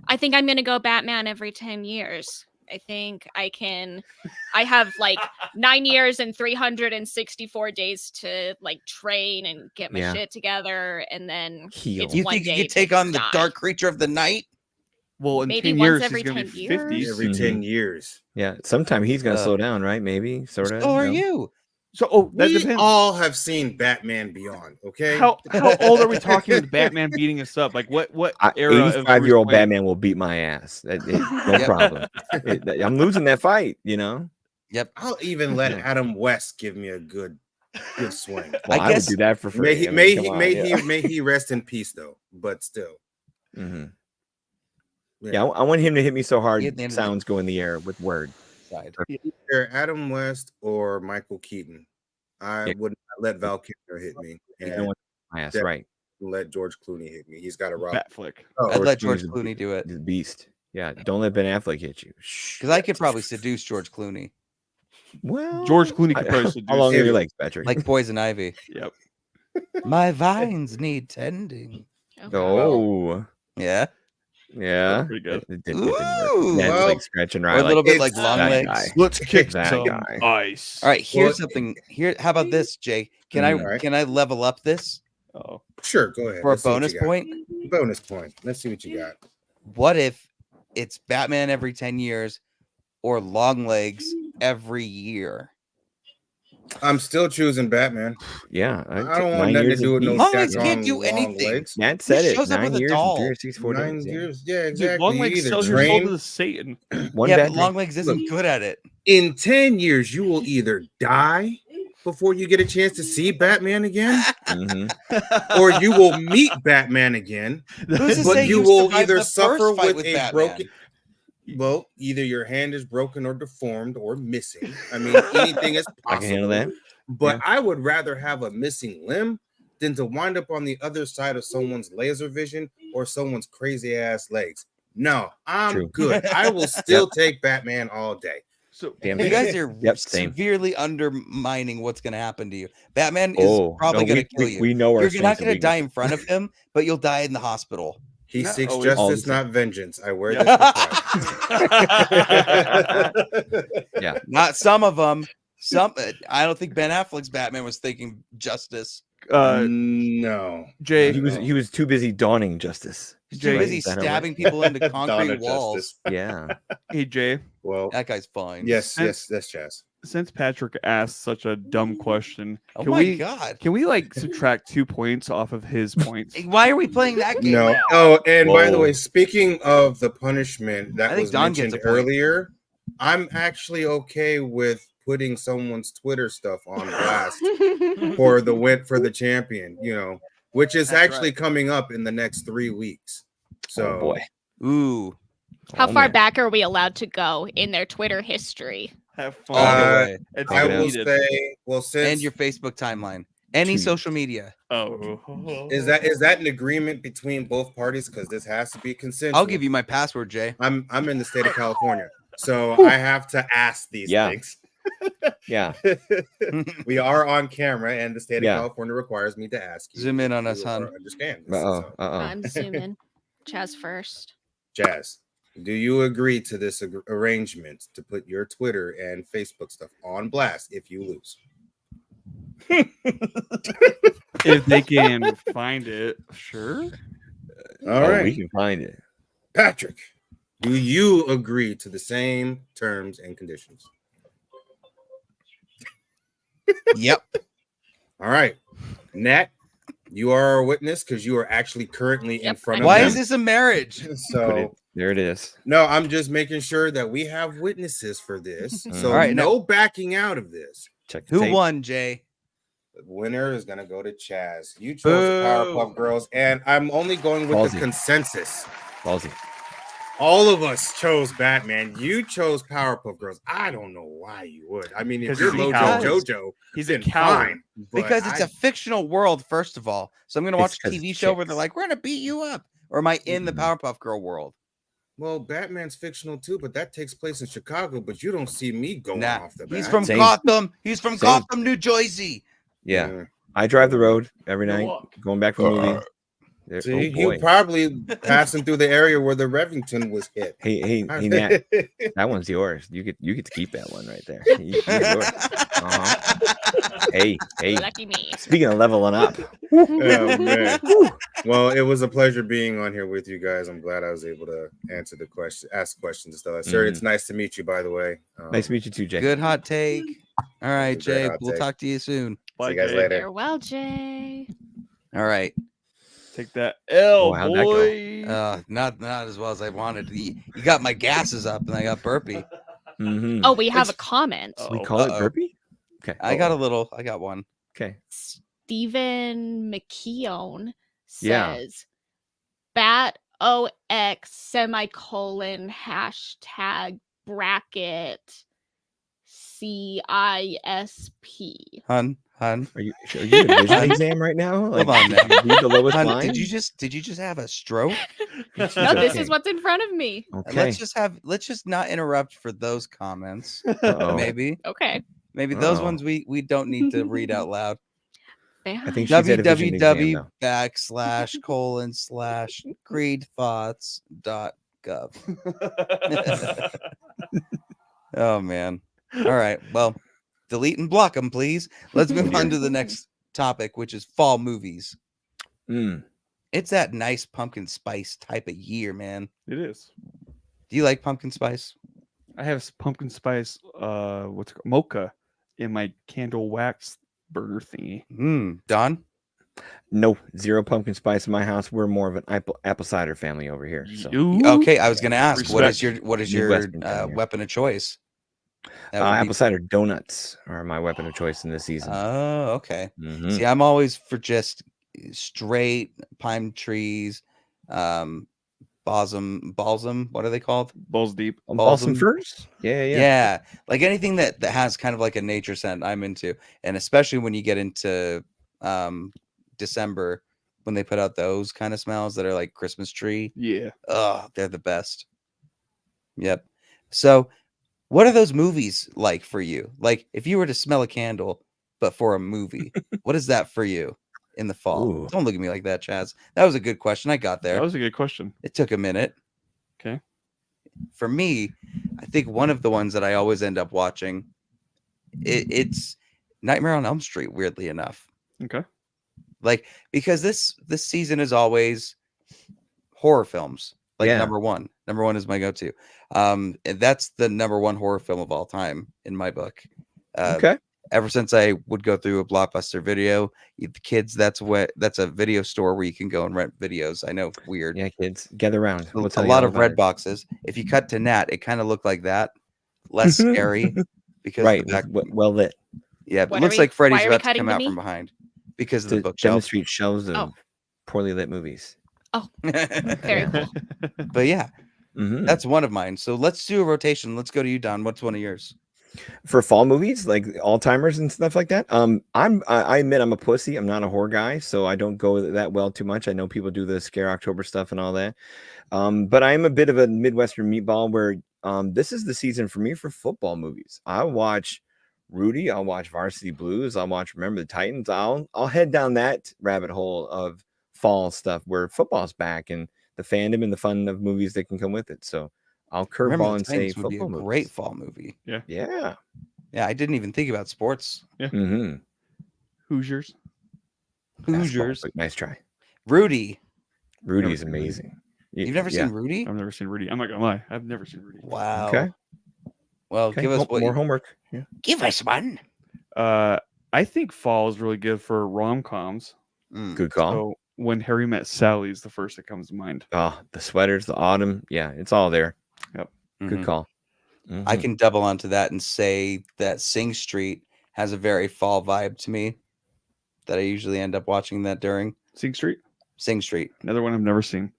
I think I'm gonna go Batman every 10 years. I think I have like 9 years and 364 days to like train and get my Yeah. shit together, and then Heal. it's You one think you day could to take on the die. dark creature of the night? Well, in Maybe 10 once years, every he's gonna 10 be 50. years? Every 10 years. Yeah, sometime he's gonna Uh, slow down, right? Maybe, sort of. So are you? So, oh, that We depends. all have seen Batman Beyond, okay? How old are we talking with Batman beating us up? Like what era of 85-year-old Bruce Wayne? Batman will beat my ass. No Yep. problem. I'm losing that fight, Yep. I'll even let Yeah. Adam West give me a good swing. Well, I I guess- would do that for free. May he I mean, may come he on, may yeah. he may he rest in peace though, but still. Mhm. Yeah, I want him to hit me so hard He at the end of the- sounds go in the air with word. Side. Either Adam West or Michael Keaton. I Yeah. wouldn't let Val Kilmer hit me, You and don't want my ass, Yeah. right? let George Clooney hit me. He's got a rock. Bat flick. I'd let George George Clooney's a Clooney do it He's a beast. Yeah, don't let Ben Affleck hit you. because I could probably seduce George Clooney Well, George Clooney could probably seduce how long are him. your legs, Patrick? like poison ivy. Yep. My vines need tending. Okay. Oh, Yeah, yeah. Pretty good. It didn't work. Ooh. Ned's Well, like scratching or right. a little bit it's like long that legs. guy. Let's kick That some guy. ice. All right, here's Well, something. Here, how about this, Jay? Can Mhm. I Alright. can I level up this Oh, Sure, go ahead. for a Let's see what bonus you got. point? Bonus point. Let's see what you got. What if it's Batman every 10 years or long legs every year? I'm still choosing Batman. Yeah, I don't want nothing to do with no Long legs daggone can't do long anything. legs. Matt said it. shows up 9 with a years doll. and 364 9 days. Yeah. years. Yeah, dude, exactly. long You legs either sells your soul train to the Satan. One Yeah, bad but thing. long legs isn't good at it. in 10 years, you will either die before you get a chance to see Batman again, Mhm. or you will meet Batman again, Who's to but say you you will survived either the suffer first fight with with a Batman? broken. Well, either your hand is broken or deformed or missing. I mean, anything is I can handle possible. that. But Yeah. I would rather have a missing limb than to wind up on the other side of someone's laser vision or someone's crazy ass legs. No, I'm True. good. I will still take Batman all day. So Damn You straight. guys are Yep, same. severely undermining what's going to happen to you. Batman is Oh, probably no, going to kill you. We know our You're not strengths and going to die in weaknesses. front of him, but you'll die in the hospital. He No, seeks always. All the justice, time. not vengeance. I wear Yeah. this with pride. Not some of them. Some. I don't think Ben Affleck's Batman was thinking justice. No. Jay, He was too busy dawning justice. He's Jay, too busy is that how it stabbing people into Dawn concrete of walls. justice. Yeah. hey Jay, Well, That guy's fine. yes, that's Chaz. since Patrick asked such a dumb question, Oh can my we god. can we like subtract 2 points off of his points? Why are we playing that game? No. now? Oh, and by the Whoa. way, speaking of the punishment that I think was Don gets mentioned a point. earlier, I'm actually okay with putting someone's Twitter stuff on blast for the champion, which is That's actually right. coming up in the next 3 weeks. So Oh boy. Ooh. How Oh, far man. back are we allowed to go in their Twitter history? Have All the fun. way. It's I will needed. say, well, since And your Facebook timeline. Any Two. social media. Oh, is that an agreement between both parties? Because this has to be consensual. I'll give you my password, Jay. I'm in the state of California, so I have to ask these Yeah. things. Yeah. We are on camera, and the state of Yeah. California requires me to ask you. Zoom in on You us, hon. Understand? This, Uh-oh. so. I'm zooming. Chaz first. Jazz, do you agree to this arrangement to put your Twitter and Facebook stuff on blast if you lose? if they can find it, sure. All right, We can find it. Patrick, do you agree to the same terms and conditions? Yep. All right, Nat, you are our witness because you are actually currently in Yep, front I of Why them. is this a marriage? Put So it. There it is. no, I'm just making sure that we have witnesses for this. So All right, no backing out of this. Check the Who tape. won, Jay? The winner is gonna go to Chaz. You chose Boo. Powerpuff Girls, and I'm only going with the Ballsy. consensus. Ballsy. All of us chose Batman. You chose Powerpuff Girls. I don't know why you would. I mean, if 'Cause you're he's a Mojo coward. Jojo, He's then a coward. fine. But Because it's a fictional world, first of all. So I'm going to watch It's a 'cause TV it's show where they're chicks. like, we're going to beat you up. Or am I in the Mhm. Powerpuff Girl world? well, Batman's fictional too, but that takes place in Chicago. But you don't see me going Nah, off the bat. he's from Same. Gotham. He's from Same. Gotham, New Jersey. Yeah. I drive the road every night, going back from the movie. See, Oh you boy. probably passing through the area where the Revington was hit. Hey, Nat, that one's yours. You get to keep that one right there. You're yours. Hey. Lucky me. Speaking of leveling up. Oh man. Well, it was a pleasure being on here with you guys. I'm glad I was able to answer the question, ask questions and stuff. Sir, it's nice to meet you, by the way. Nice to meet you too, Jay. Good hot take. All right, It's a great Jay. hot We'll take. talk to you soon. See you guys later. Farewell, Jay. All right. Take that L, how'd that go? boy. Not as well as I wanted. You got my gases up, and I got burpy. Mm-hmm. Oh, we have a comment. We call it burpee? Okay. I got one. Okay. Stephen McKeown Yeah. says bat OX semicolon hashtag bracket CISP. Hun. Are you a vision exam right now? Hold on, did you read the lowest Hun, line? did you just have a stroke? No, this is what's in front of me. Okay. Let's just not interrupt for those comments. Uh-oh. Maybe those Uh-oh. ones we don't need to read out loud. I think she's at a vision exam, www.creedthoughts.gov. Oh man. All right. Well, delete and block them, please. Let's move on to the next topic, which is fall movies. It's that nice pumpkin spice type of year, man. It is. Do you like pumpkin spice? I have pumpkin spice, what's it called? Mocha in my candle wax burner thingy. Don? No, zero pumpkin spice in my house. We're more of an apple cider family over here. So. Okay, I was going to ask, what is your Midwestern family here. weapon of choice? Apple cider donuts are my weapon of choice in this season. Oh, okay. Mhm. See, I'm always for just straight pine trees, balsam. What are they called? Balls deep. Balsam firs? Yeah. Like anything that has kind of like a nature scent, I'm into, and especially when you get into December when they put out those kind of smells that are like Christmas tree. Yeah. Oh, they're the best. Yep. So, what are those movies like for you? Like, if you were to smell a candle, but for a movie, what is that for you in the fall? Ooh. Don't look at me like that, Chaz. That was a good question. I got there. That was a good question. It took a minute. Okay. For me, I think one of the ones that I always end up watching, it's Nightmare on Elm Street, weirdly enough. Okay. Like, because this season is always horror films. Like, Yeah. number one is my go-to. And that's the number one horror film of all time in my book. Okay. Ever since I would go through a Blockbuster video, the kids, that's a video store where you can go and rent videos. I know, weird. Yeah, kids, gather around. We'll tell A you lot all of about red it. boxes. If you cut to Nat, it kind of looked like that. Less scary because Right. the back, Well lit. yeah, What it are looks we- like Freddy's why are we about to cutting come to out me? from behind because of the To bookshelf. demonstrate shelves of Oh. poorly lit movies. Very cool. But yeah, Mhm. that's one of mine. So let's do a rotation. Let's go to you, Don. What's one of yours? For fall movies, like all timers and stuff like that. I admit I'm a pussy. I'm not a horror guy, so I don't go that well too much. I know people do the Scare October stuff and all that. But I am a bit of a Midwestern meatball where this is the season for me for football movies. I'll watch Rudy, I'll watch Varsity Blues, I'll watch Remember the Titans. I'll head down that rabbit hole of fall stuff where football's back and the fandom and the fun of movies that can come with it. So I'll Remember curveball the and say Titans would be a football great movies. fall movie. Yeah. Yeah, I didn't even think about sports. Mm-hmm. Hoosiers. Hoosiers. Nice try. Rudy. Rudy Never is seen Rudy. amazing. You've never seen Rudy? I've never seen Rudy. I'm not gonna lie. I've never seen Rudy. Wow. Okay. Well, Okay. give us what more you, homework. Yeah. give us one. I think fall is really good for rom-coms. Good call. So When Harry Met Sally is the first that comes to mind. Oh, the sweaters, the autumn. Yeah, it's all there. Yep. Good Mhm. call. I Mhm. can double onto that and say that Sing Street has a very fall vibe to me that I usually end up watching that during. Sing Street. Sing Street. Another one I've never seen.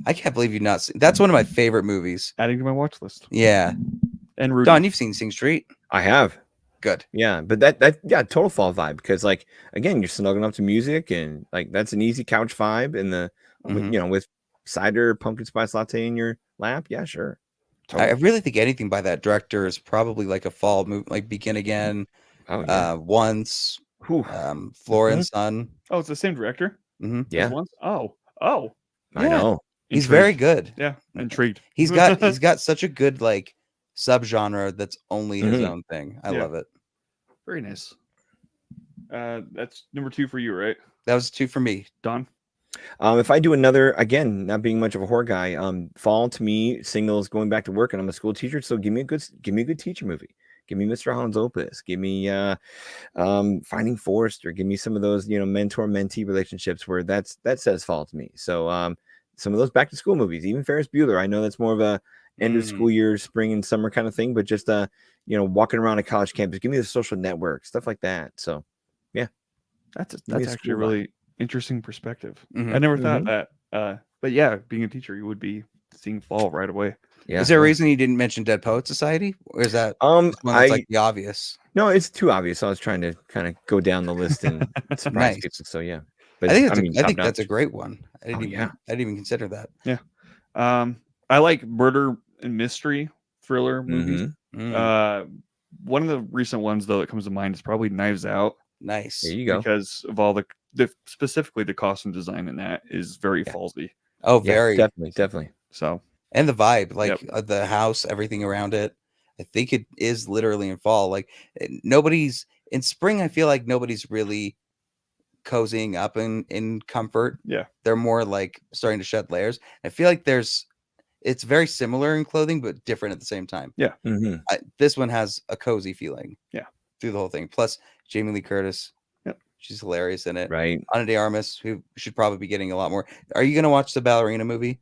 I can't believe you've not seen. That's one of my favorite movies. Adding to my watch list. Yeah. And Rudy. Don, you've seen Sing Street. I have. Good. Yeah, but that total fall vibe because like again, you're snuggling up to music and like that's an easy couch vibe in the Mhm. with cider, pumpkin spice latte in your lap. Yeah, sure. I really think anything by that director is probably like a fall movie, like Begin Again, Oh yeah. Once, Whew. Flora and Son. Oh, it's the same director. Mhm. as Yeah. Once? Oh, Oh, I Yeah. know. He's very intrigued. good. Yeah, intrigued. He's got such a good like subgenre that's only his Mhm. own thing. I Yeah. love it. Very nice. That's number 2 for you, right, That was 2 for me. Don? If I do another, again, not being much of a horror guy, fall to me signals going back to work, and I'm a school teacher, so give me a good teacher movie. Give me Mr. Holland's Opus. Give me Finding Forrester. Give me some of those, mentor mentee relationships where that says fall to me. So some of those back to school movies, even Ferris Bueller. I know that's more of a end of school year, spring and summer kind of thing, but just walking around a college campus. Give me The Social Network, stuff like that. So yeah, That's me a actually a school vibe. really interesting perspective. Mhm. I never thought that. But yeah, being a teacher, you would be seeing fall right away. Yeah. Is there a reason you didn't mention Dead Poet Society, or is that just one that's like the obvious? No, it's too obvious. I was trying to kind of go down the list and surprise Nice. people. So yeah, I think top that's a notch. great one. I Oh, didn't even consider that. Yeah. I like murder and mystery thriller movies. Mm, One of the recent ones though that comes to mind is probably Knives Out, nice. There you go. because of all the specifically the costume design in that is very fallsy. Oh, Yeah, very. definitely. So And the vibe, like the house, everything around it. I think it is literally in fall. Like nobody's in spring. I feel like nobody's really cozying up in comfort. Yeah. They're more like starting to shed layers. I feel like it's very similar in clothing, but different at the same time. Yeah. Mhm. This one has a cozy feeling. Yeah. Through the whole thing. Plus Jamie Lee Curtis. Yep. She's hilarious in it. Right. Ana de Armas, who should probably be getting a lot more. Are you going to watch the ballerina movie?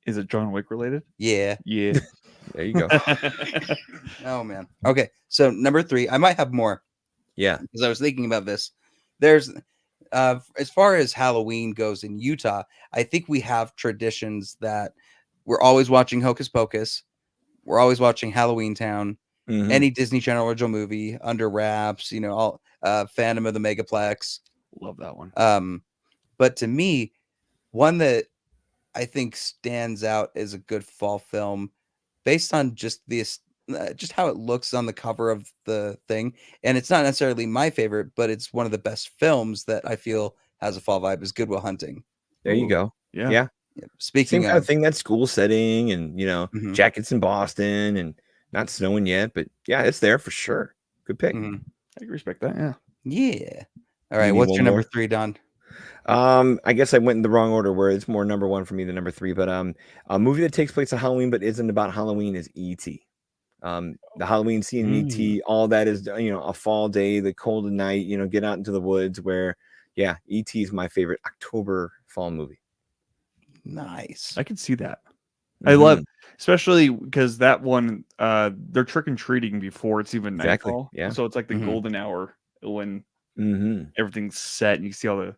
is it John Wick related? Yeah. Yeah. There you go. Oh man. Okay. So number 3, I might have more Yeah. because I was thinking about this. There's as far as Halloween goes in Utah, I think we have traditions that we're always watching Hocus Pocus. We're always watching Halloween Town, Mhm. any Disney Channel original movie, Under Wraps, all Phantom of the Megaplex. Love that one. But to me, one that I think stands out as a good fall film based on just just how it looks on the cover of the thing. And it's not necessarily my favorite, but it's one of the best films that I feel has a fall vibe is Good Will Hunting. There you Ooh, go. Yeah. Yeah. Speaking Same kind of of, thing. That school setting and Mhm. jackets in Boston and not snowing yet, but yeah, it's there for sure. Good pick. Mhm. I can respect that. Yeah. Yeah. All right. You need What's one your number more? 3, Don? I guess I went in the wrong order where it's more number 1 for me than number 3, but a movie that takes place on Halloween but isn't about Halloween is E.T. The Halloween scene in E.T., all that is, a fall day, the cold night, get out into the woods where, yeah, E.T. is my favorite October fall movie. Nice. I can see that. I love, Mhm. especially because that one, they're trick and treating before it's even Exactly, nightfall. yeah. So it's like the Mhm. golden hour when Mhm. everything's set and you see all the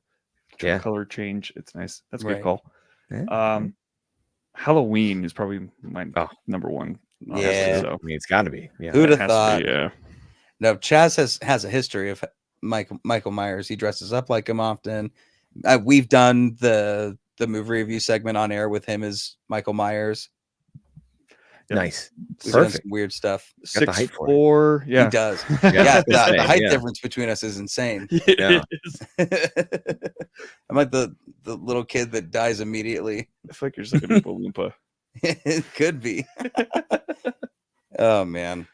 Yeah. color change. It's nice. That's a Right. good call. Yeah. Halloween is probably my number 1. honestly, Yeah. So I mean, it's got to be. Yeah. Who'd it have has to thought? be, yeah. No, Chaz has a history of Michael Myers. He dresses up like him often. We've done the movie review segment on air with him as Michael Myers. Yep. Nice. We've done Perfect. some weird stuff. Got the height for it. 6'4", yeah. He does. Yeah, Yeah, I was gonna the say, height yeah. difference between us is insane. Yeah. It is. I'm like the little kid that dies immediately. I feel like you're just like an Oompa Loompa. It could be. Oh man.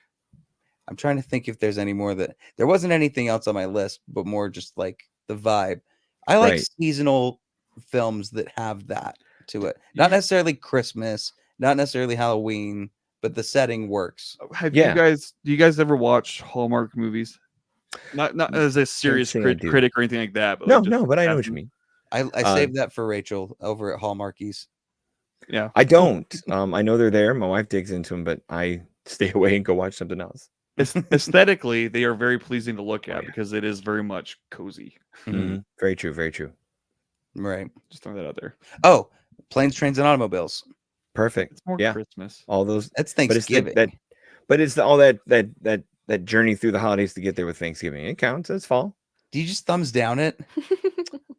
I'm trying to think if there's any more that there wasn't anything else on my list, but more just like the vibe. I like Right. seasonal films that have that to it. Not necessarily Christmas, not necessarily Halloween, but the setting works. Have Yeah. do you guys ever watch Hallmark movies? Not as a serious say I do. critic or anything like that. But No, like just no, but I know what you having- mean. I saved that for Rachel over at Hallmarkies. Yeah. I don't. I know they're there. My wife digs into them, but I stay away and go watch something else. Aesthetically, they are very pleasing to look at yeah. because it is very much cozy. Mhm. Very true. Very true. Right. Just throw that out there. Oh, Planes, Trains, and Automobiles. Perfect. It's more Yeah. Christmas. All those. That's But it's Thanksgiving. all that journey through the holidays to get there with Thanksgiving. It counts as fall. Do you just thumbs down it?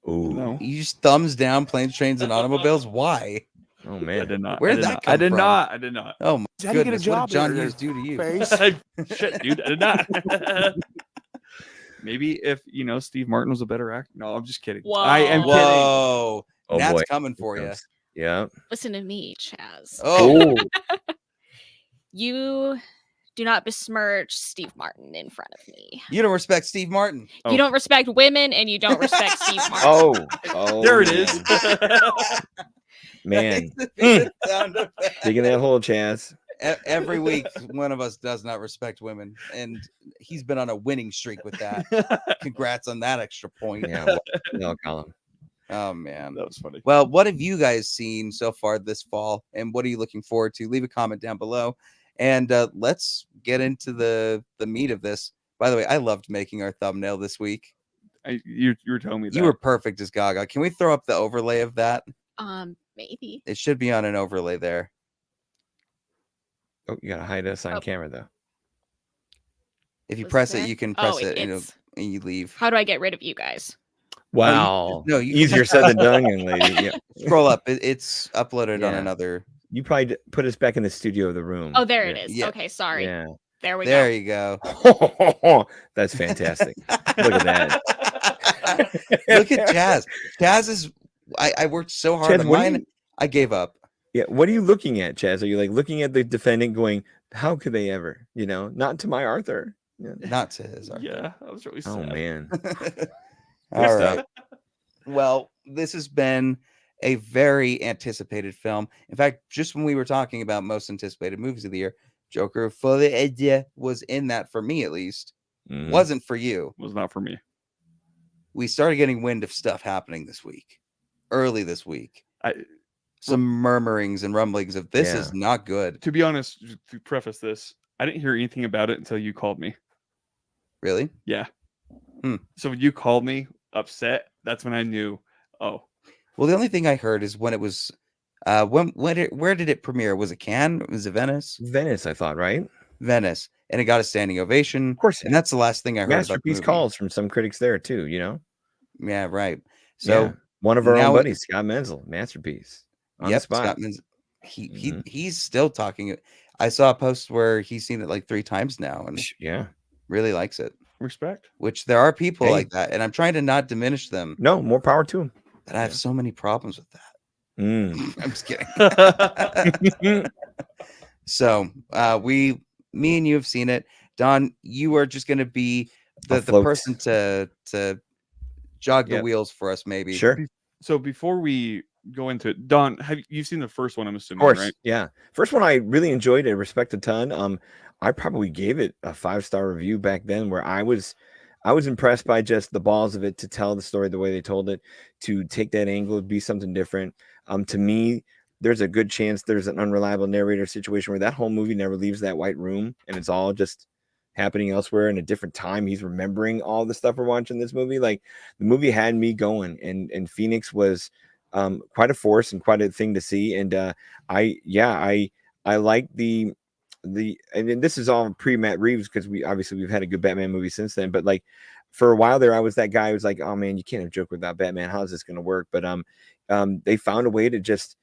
Ooh. No. You just thumbs down Planes, Trains, and Automobiles? Why? Oh I man. did not. Where I did did that not. come I did from? not. I did not. Oh my How do you get a goodness! What job did John here, Hughes do to you? Face? Shit, dude. I did not. Maybe if Steve Martin was a better actor. No, I'm just kidding. I am kidding. Whoa! Oh Nat's boy. coming Here for you. comes. Yeah. Listen to me, Chaz. Oh, You do not besmirch Steve Martin in front of me. you don't respect Steve Martin. Oh. You don't respect women, and you don't respect Steve Martin. Oh, There it is. man. That needs to be the sound effect. Digging that hole, Chaz. Every week, one of us does not respect women, and he's been on a winning streak with that. Congrats on that extra point. Yeah. Well, no, Colin. Oh man. That was funny. Well, what have you guys seen so far this fall, and what are you looking forward to? Leave a comment down below, and let's get into the meat of this. By the way, I loved making our thumbnail this week. You were telling me that. You were perfect as Gaga. Can we throw up the overlay of that? Maybe. It should be on an overlay there. Oh, you gotta hide us on Oh. camera though. If you Was press it it, there? you can Oh, press it, and it's- you leave. How do I get rid of you guys? Wow. no, you- Easier said than done, young lady. Yeah. Scroll up. It's uploaded on Yeah. another. You probably put us back in the studio of the room. Oh, there it is. Yeah. Okay, sorry. Yeah. There we There go. you go. That's fantastic. Look at that. Look at Chaz. Chaz is. I worked so hard Chaz, on what do mine. you- I gave up. Yeah. What are you looking at, Chaz? Are you like looking at the defendant going, how could they ever? You know, not to my Arthur. Yeah. Not to his. Arthur. Yeah, I was really sad. Oh man. All right. Well, this has been a very anticipated film. In fact, just when we were talking about most anticipated movies of the year, Joker Folie was in that for me at least. Mhm. Wasn't for you. Was not for me. We started getting wind of stuff happening this week. Early this week. I Some murmurings and rumblings of this is not good. to be honest, to preface this, I didn't hear anything about it until you called me. Really? Yeah. Hmm. So when you called me upset, that's when I knew. Oh, Well, the only thing I heard is when it was where did it premiere? Was it Cannes? Was it Venice? Venice, I thought, right? Venice. And it got a standing ovation. Of course. And that's the last thing I heard about the Masterpiece movie. calls from some critics there too, you know? Yeah, right. So Yeah. One of our now own it- buddies, Scott Menzel, masterpiece. On the yep, spot. Scotland's he's still talking. I saw a post where he's seen it like 3 times now and Yeah. really likes it. respect. Which there are people Hey. like that, and I'm trying to not diminish them. No, more power to him. But I have so many problems with that. Mm. I'm just kidding. So me and you have seen it. Don, you are just going to be the Afloat. person to jog the Yep. wheels for us, maybe. Sure. So before we go into it, Don, have you've seen the first one? I'm Of assuming, course. right? Yeah. First one I really enjoyed and respect a ton. I probably gave it a 5-star review back then where I was impressed by just the balls of it to tell the story the way they told it, to take that angle, be something different. To me, there's a good chance there's an unreliable narrator situation where that whole movie never leaves that white room and it's all just happening elsewhere in a different time. He's remembering all the stuff we're watching this movie. Like the movie had me going, and Phoenix was quite a force and quite a thing to see. And I like the and this is all pre Matt Reeves because we've had a good Batman movie since then. But like for a while there, I was that guy who was like, oh man, you can't have Joker without Batman. How's this going to work? But they found a way to just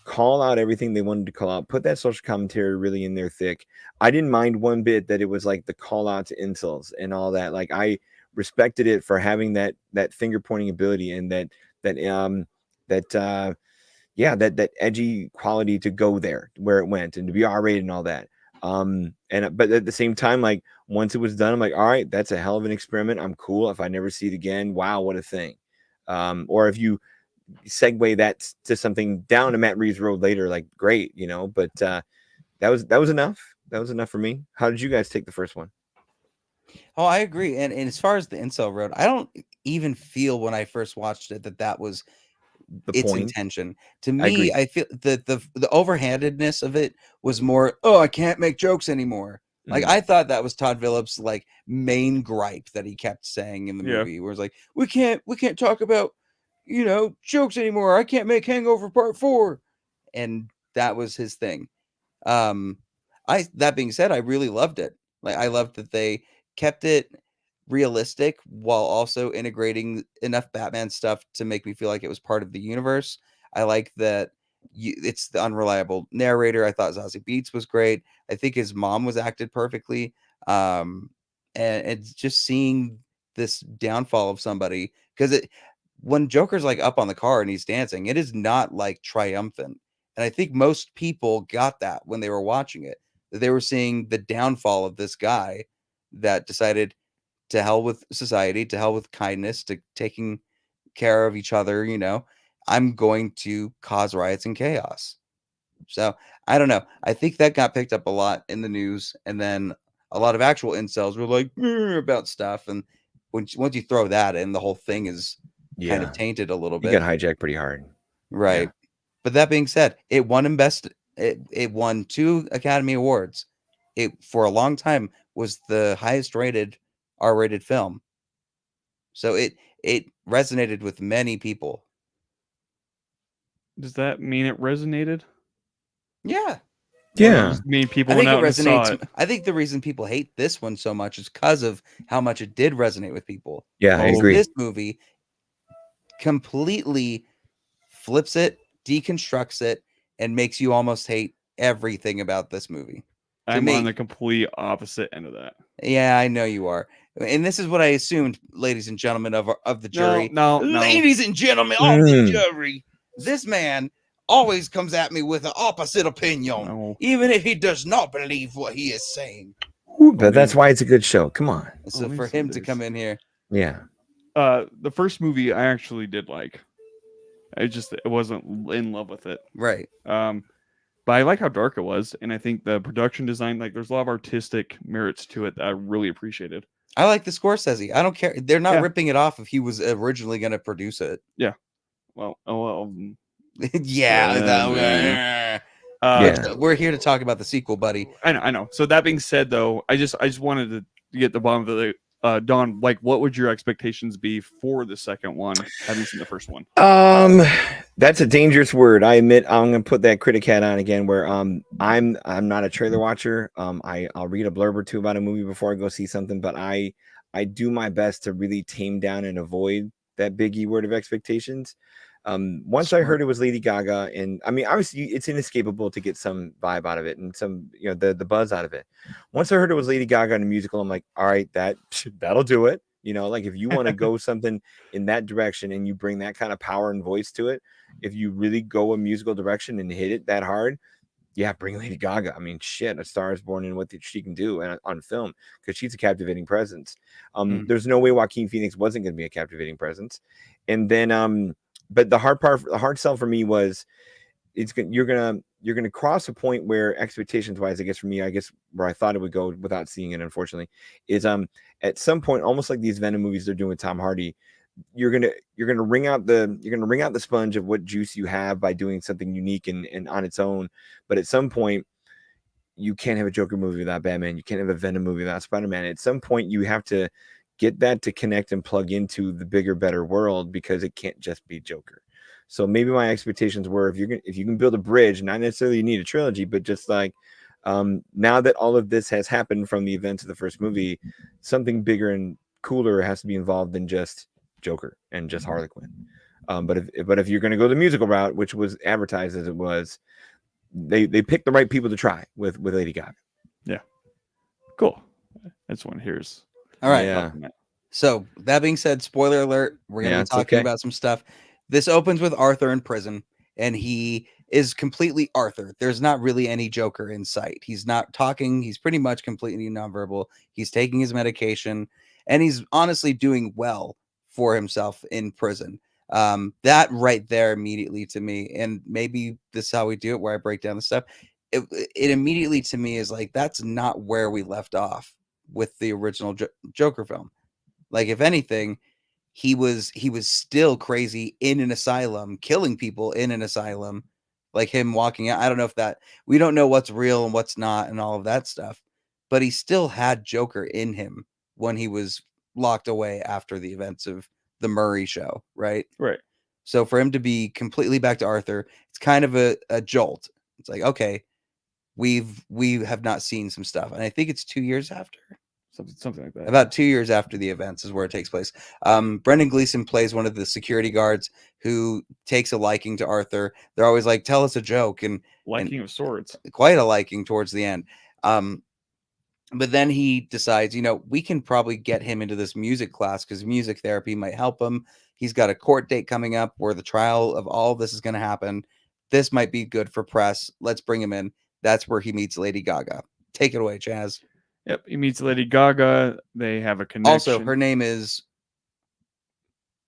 call out everything they wanted to call out, put that social commentary really in there thick. I didn't mind one bit that it was like the call out to incels and all that. Like I respected it for having that finger pointing ability and that edgy quality to go there where it went and to be R-rated and all that. But at the same time, like once it was done, I'm like, all right, that's a hell of an experiment. I'm cool. If I never see it again, wow, what a thing. Or if you segue that to something down to Matt Reeves road later, like great, you know, but that was enough. That was enough for me. How did you guys take the first one? Oh, I agree. And as far as the incel road, I don't even feel when I first watched it that was its point. intention. To I agree. me, I feel that the overhandedness of it was more, oh, I can't make jokes anymore. Like I thought that was Todd Phillips' like main gripe that he kept saying in the movie, where it's like, we can't talk about, you know, jokes anymore. I can't make Hangover Part 4. And that was his thing. That being said, I really loved it. Like I loved that they kept it realistic while also integrating enough Batman stuff to make me feel like it was part of the universe. I like that it's the unreliable narrator. I thought Zazie Beetz was great. I think his mom was acted perfectly. And it's just seeing this downfall of somebody, because when Joker's like up on the car and he's dancing, it is not like triumphant. And I think most people got that when they were watching it, that they were seeing the downfall of this guy that decided to hell with society, to hell with kindness, to taking care of each other. I'm going to cause riots and chaos. So I don't know. I think that got picked up a lot in the news, and then a lot of actual incels were like about stuff. And once you throw that in, the whole thing is kind of tainted a little You bit. got hijacked pretty hard. Right. Yeah. But that being said, it won it won 2 Academy Awards. It for a long time was the highest rated R-rated film. So it resonated with many people. Does that mean it resonated? Yeah. Yeah. Just mean people I went think out it and saw resonates. it. I think the reason people hate this one so much is because of how much it did resonate with people. Yeah, I Because agree. This movie completely flips it, deconstructs it, and makes you almost hate everything about this movie. I'm me- on the complete opposite end of that. Yeah, I know you are. And this is what I assumed, ladies and gentlemen of the jury. No. Ladies and gentlemen of the Mm. jury, this man always comes at me with an opposite opinion, No. even if he does not believe what he is saying. Ooh, but that's why it's a good show. Come on. So Only for some him to days. come in here, Yeah. The first movie I actually did like. I wasn't in love with it. right? But I like how dark it was, and I think the production design, like, there's a lot of artistic merits to it that I really appreciated. I like the Scorsese. I don't care. They're not Yeah. ripping it off if he was originally going to produce it. Well, Yeah. Yeah. We're here to talk about the sequel, buddy. I know. So that being said, though, I just wanted to get the bottom of the Don. Like, what would your expectations be for the second one, having seen the first one? That's a dangerous word. I admit I'm gonna put that critic hat on again. Where I'm not a trailer watcher. I'll read a blurb or two about a movie before I go see something, but I do my best to really tame down and avoid that big E word of expectations. Once I heard it was Lady Gaga, and I mean, obviously it's inescapable to get some vibe out of it and some, the buzz out of it. Once I heard it was Lady Gaga in a musical, I'm like, all right, that'll do it. Like if you want to go something in that direction and you bring that kind of power and voice to it, if you really go a musical direction and hit it that hard, yeah, bring Lady Gaga. I mean, shit, A Star is Born and what she can do on film, because she's a captivating presence. There's no way Joaquin Phoenix wasn't going to be a captivating presence. And then, but the hard sell for me was, you're gonna cross a point where expectations wise, I guess for me, where I thought it would go without seeing it, unfortunately, is at some point, almost like these Venom movies they're doing with Tom Hardy, you're gonna wring out the sponge of what juice you have by doing something unique and on its own. But at some point, you can't have a Joker movie without Batman. You can't have a Venom movie without Spider-Man. At some point, you have to get that to connect and plug into the bigger, better world, because it can't just be Joker. So maybe my expectations were, if you can build a bridge, not necessarily you need a trilogy, but just like, now that all of this has happened from the events of the first movie, something bigger and cooler has to be involved than just Joker and just Harley Quinn. But if you're going to go the musical route, which was advertised as it was, they picked the right people to try with Lady Gaga. Yeah, cool. That's one here's. All right. Yeah. So that being said, spoiler alert, we're going to be talking about some stuff. This opens with Arthur in prison, and he is completely Arthur. There's not really any Joker in sight. He's not talking. He's pretty much completely nonverbal. He's taking his medication, and he's honestly doing well for himself in prison. That right there immediately to me, and maybe this is how we do it, where I break down the stuff. It immediately to me is like, that's not where we left off with the original Joker film. Like, if anything, he was still crazy in an asylum, killing people in an asylum, like him walking out. I don't know if we don't know what's real and what's not and all of that stuff, but he still had Joker in him when he was locked away after the events of the Murray show, right? Right. So for him to be completely back to Arthur, it's kind of a jolt. It's like, okay, we have not seen some stuff, and I think it's 2 years after. Something like that. About 2 years after the events is where it takes place. Brendan Gleeson plays one of the security guards who takes a liking to Arthur. They're always like, tell us a joke. And liking of sorts. Quite a liking towards the end. But then he decides, we can probably get him into this music class because music therapy might help him. He's got a court date coming up where the trial of all this is going to happen. This might be good for press. Let's bring him in. That's where he meets Lady Gaga. Take it away, Chaz. Yep, he meets Lady Gaga. They have a connection. Also, her name is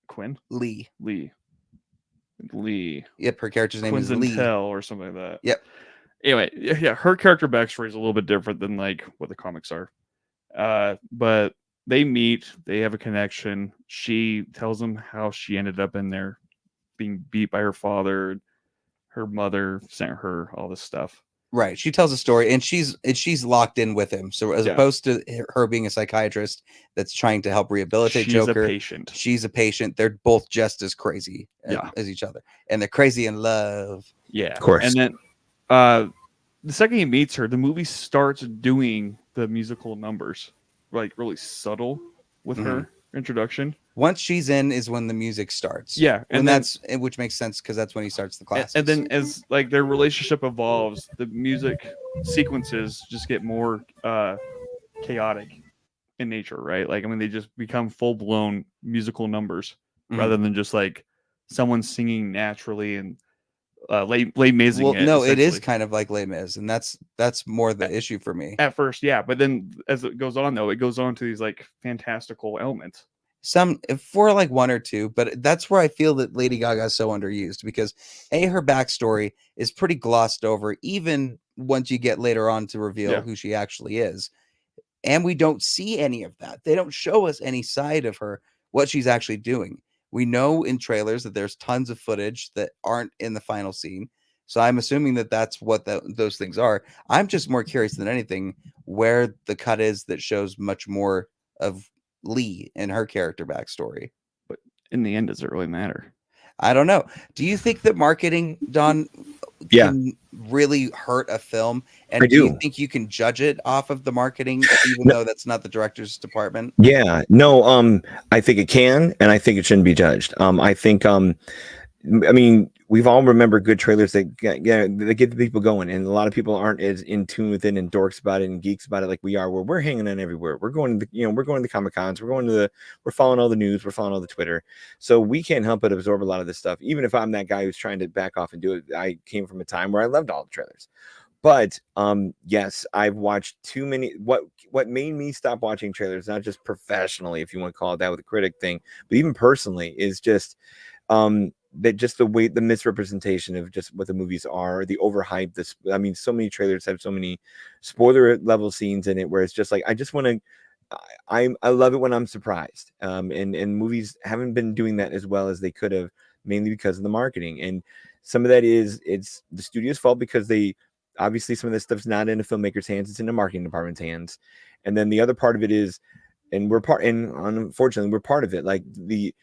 Quinn Lee. Lee. Yep, her character's name is Lee. Quinzel or something like that. Yep. Anyway, yeah, her character backstory is a little bit different than like what the comics are. But they meet, they have a connection. She tells him how she ended up in there being beat by her father. Her mother sent her all this stuff. Right. She tells a story and she's locked in with him. So as opposed to her being a psychiatrist that's trying to help rehabilitate Joker, she's a patient. They're both just as crazy as each other. And they're crazy in love. Yeah. Of course. And then the second he meets her, the movie starts doing the musical numbers, like really subtle with her introduction. Once she's in is when the music starts. Yeah, and that's which makes sense because that's when he starts the class. And then as like their relationship evolves, the music sequences just get more chaotic in nature, right? Like, I mean, they just become full blown musical numbers rather than just like someone singing naturally and Les Mising. Well, no, it is kind of like Les Mis, and that's more the issue for me at first. Yeah, but then as it goes on, though, it goes on to these like fantastical elements. Some for like one or two, but that's where I feel that Lady Gaga is so underused because her backstory is pretty glossed over, even once you get later on to reveal who she actually is. And we don't see any of that. They don't show us any side of her, what she's actually doing. We know in trailers that there's tons of footage that aren't in the final scene. So I'm assuming that that's what those things are. I'm just more curious than anything where the cut is that shows much more of Lee and her character backstory. But in the end, does it really matter? I don't know. Do you think that marketing, Don, can really hurt a film? And do you think you can judge it off of the marketing, even though that's not the director's department? Yeah, no, I think it can, and I think it shouldn't be judged. I think, I mean, we've all remembered good trailers that get the people going, and a lot of people aren't as in tune with it and dorks about it and geeks about it like we are. Where we're hanging on everywhere. We're going to we're going to the Comic Cons. We're following all the news. We're following all the Twitter. So we can't help but absorb a lot of this stuff. Even if I'm that guy who's trying to back off and do it, I came from a time where I loved all the trailers. But yes, I've watched too many. What made me stop watching trailers, not just professionally, if you want to call it that with a critic thing, but even personally, is just that just the misrepresentation of just what the movies are, the overhype. I mean, so many trailers have so many spoiler level scenes in it where it's just like, I just want to, I love it when I'm surprised. And movies haven't been doing that as well as they could have, mainly because of the marketing. And some of that it's the studio's fault because obviously some of this stuff's not in a filmmaker's hands, it's in the marketing department's hands. And then the other part of it is, and unfortunately we're part of it, like the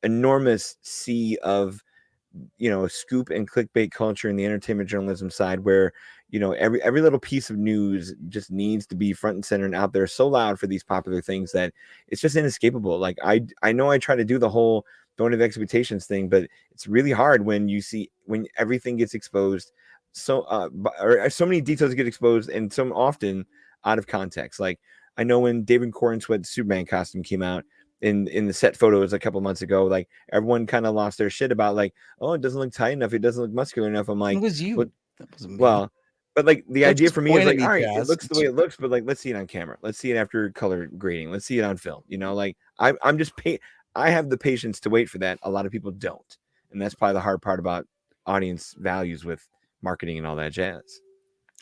enormous sea of scoop and clickbait culture in the entertainment journalism side, where every little piece of news just needs to be front and center and out there so loud for these popular things that it's just inescapable. Like I know I try to do the whole don't have expectations thing, but it's really hard when everything gets exposed so many details get exposed and so often out of context. Like I know when David Corenswet's Superman costume came out in the set photos a couple months ago, like everyone kind of lost their shit about like, oh, it doesn't look tight enough, it doesn't look muscular enough. I'm like, it was you. That wasn't me. Well, but like the idea for me is like, all right, it looks the way it looks, but like let's see it on camera, let's see it after color grading, let's see it on film. Like I'm just I have the patience to wait for that. A lot of people don't, and that's probably the hard part about audience values with marketing and all that jazz.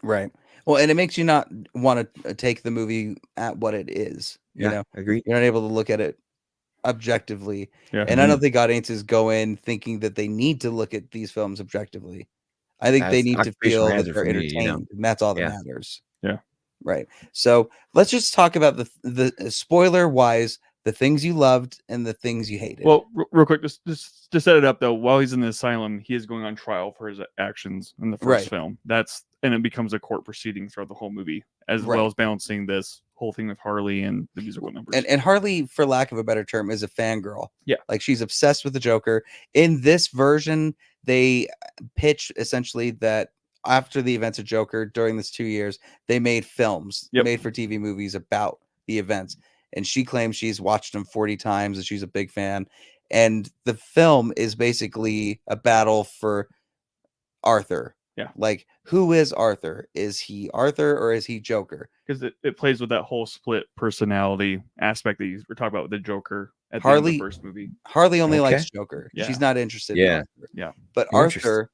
Right. Well, and it makes you not want to take the movie at what it is. I agree. You're not able to look at it objectively. Yeah. And I don't think audiences go in thinking that they need to look at these films objectively. I think they need to feel that they're entertained, and that's all that matters. Yeah. Right. So let's just talk about the spoiler wise, the things you loved and the things you hated. Well, real quick, just to set it up though, while he's in the asylum, he is going on trial for his actions in the first film. And it becomes a court proceeding throughout the whole movie, as well as balancing this whole thing with Harley and the musical numbers. And Harley, for lack of a better term, is a fangirl. Yeah. Like she's obsessed with the Joker. In this version, they pitch essentially that after the events of Joker during this 2 years, they made films, Yep. made for TV movies about the events. And she claims she's watched them 40 times and she's a big fan. And the film is basically a battle for Arthur. Yeah. Like, who is Arthur? Is he Arthur or is he Joker? Because it plays with that whole split personality aspect that you were talking about with the Joker at the end of Harley- the first movie. Harley only Okay. likes Joker. Yeah. She's not interested Yeah. in Arthur. Yeah. But Interesting. Arthur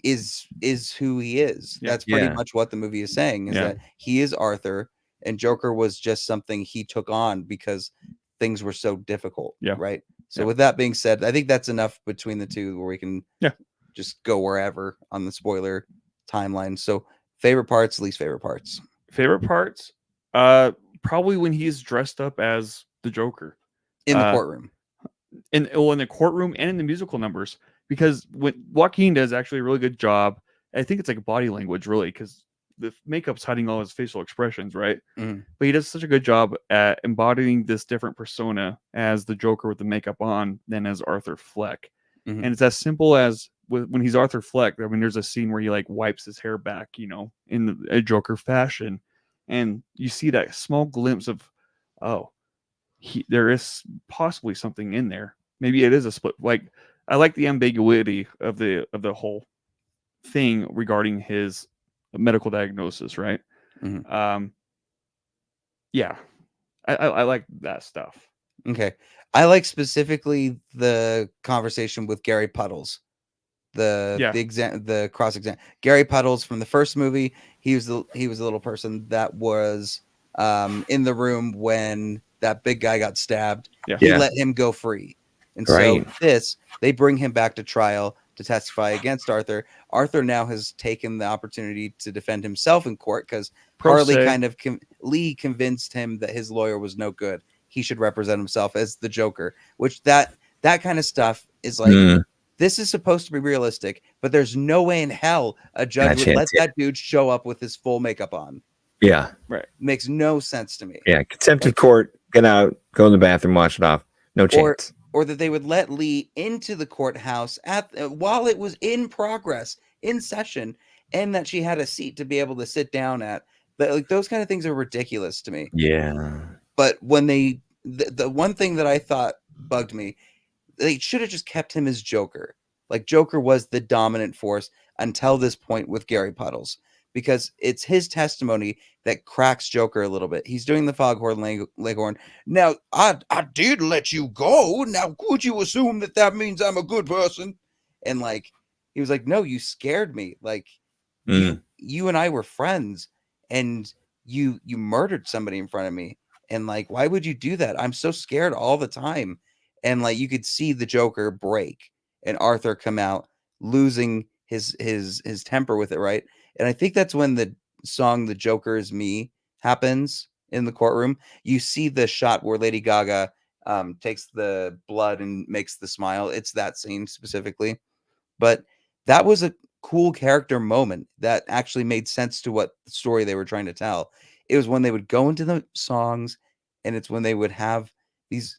is who he is. Yeah. That's pretty Yeah. much what the movie is saying, is Yeah. that he is Arthur and Joker was just something he took on because things were so difficult. Yeah. Right. So Yeah. with that being said, I think that's enough between the two where we can Yeah. just go wherever on the spoiler timeline. So favorite parts, least favorite parts. Favorite parts? Probably when he's dressed up as the Joker. In the Uh, courtroom. in the courtroom and in the musical numbers, because when Joaquin does actually a really good job. I think it's like body language, really, because the makeup's hiding all his facial expressions, right? Mhm. But he does such a good job at embodying this different persona as the Joker with the makeup on than as Arthur Fleck. Mhm. And it's as simple as when he's Arthur Fleck. I mean, there's a scene where he like wipes his hair back, in a Joker fashion, and you see that small glimpse of, oh, there is possibly something in there. Maybe it is a split. Like, I like the ambiguity of the whole thing regarding his medical diagnosis, right? Mhm. Yeah, I like that stuff. Okay. I like specifically the conversation with Gary Puddles. The cross exam. Gary Puddles from the first movie, he was the little person that was in the room when that big guy got stabbed. Yeah. He Yeah. let him go free. And Right. so they bring him back to trial to testify against Arthur. Arthur now has taken the opportunity to defend himself in court because Pro Harley se. kind of Lee convinced him that his lawyer was no good. He should represent himself as the Joker, which that kind of stuff is like, Mm. this is supposed to be realistic, but there's no way in hell a judge would Gotcha. let that dude show up with his full makeup on. Yeah. Makes no sense to me. Yeah. Contempt of court. Get out. Go in the bathroom. Wash it off. No chance. Or that they would let Lee into the courthouse while it was in progress, in session, and that she had a seat to be able to sit down at. But like, those kind of things are ridiculous to me. Yeah. But when the one thing that I thought bugged me, they should have just kept him as Joker. Like, Joker was the dominant force until this point with Gary Puddles, because it's his testimony that cracks Joker a little bit. He's doing the foghorn leghorn. Now, I did let you go. Now, would you assume that means I'm a good person? And like, he was like, no, you scared me. Like, you and I were friends, and you murdered somebody in front of me. And like, why would you do that? I'm so scared all the time. And like, you could see the Joker break and Arthur come out losing his temper with it, right? And I think that's when the song "The Joker Is Me" happens in the courtroom. You see the shot where Lady Gaga takes the blood and makes the smile. It's that scene specifically. But that was a cool character moment that actually made sense to what story they were trying to tell. It was when they would go into the songs, and it's when they would have these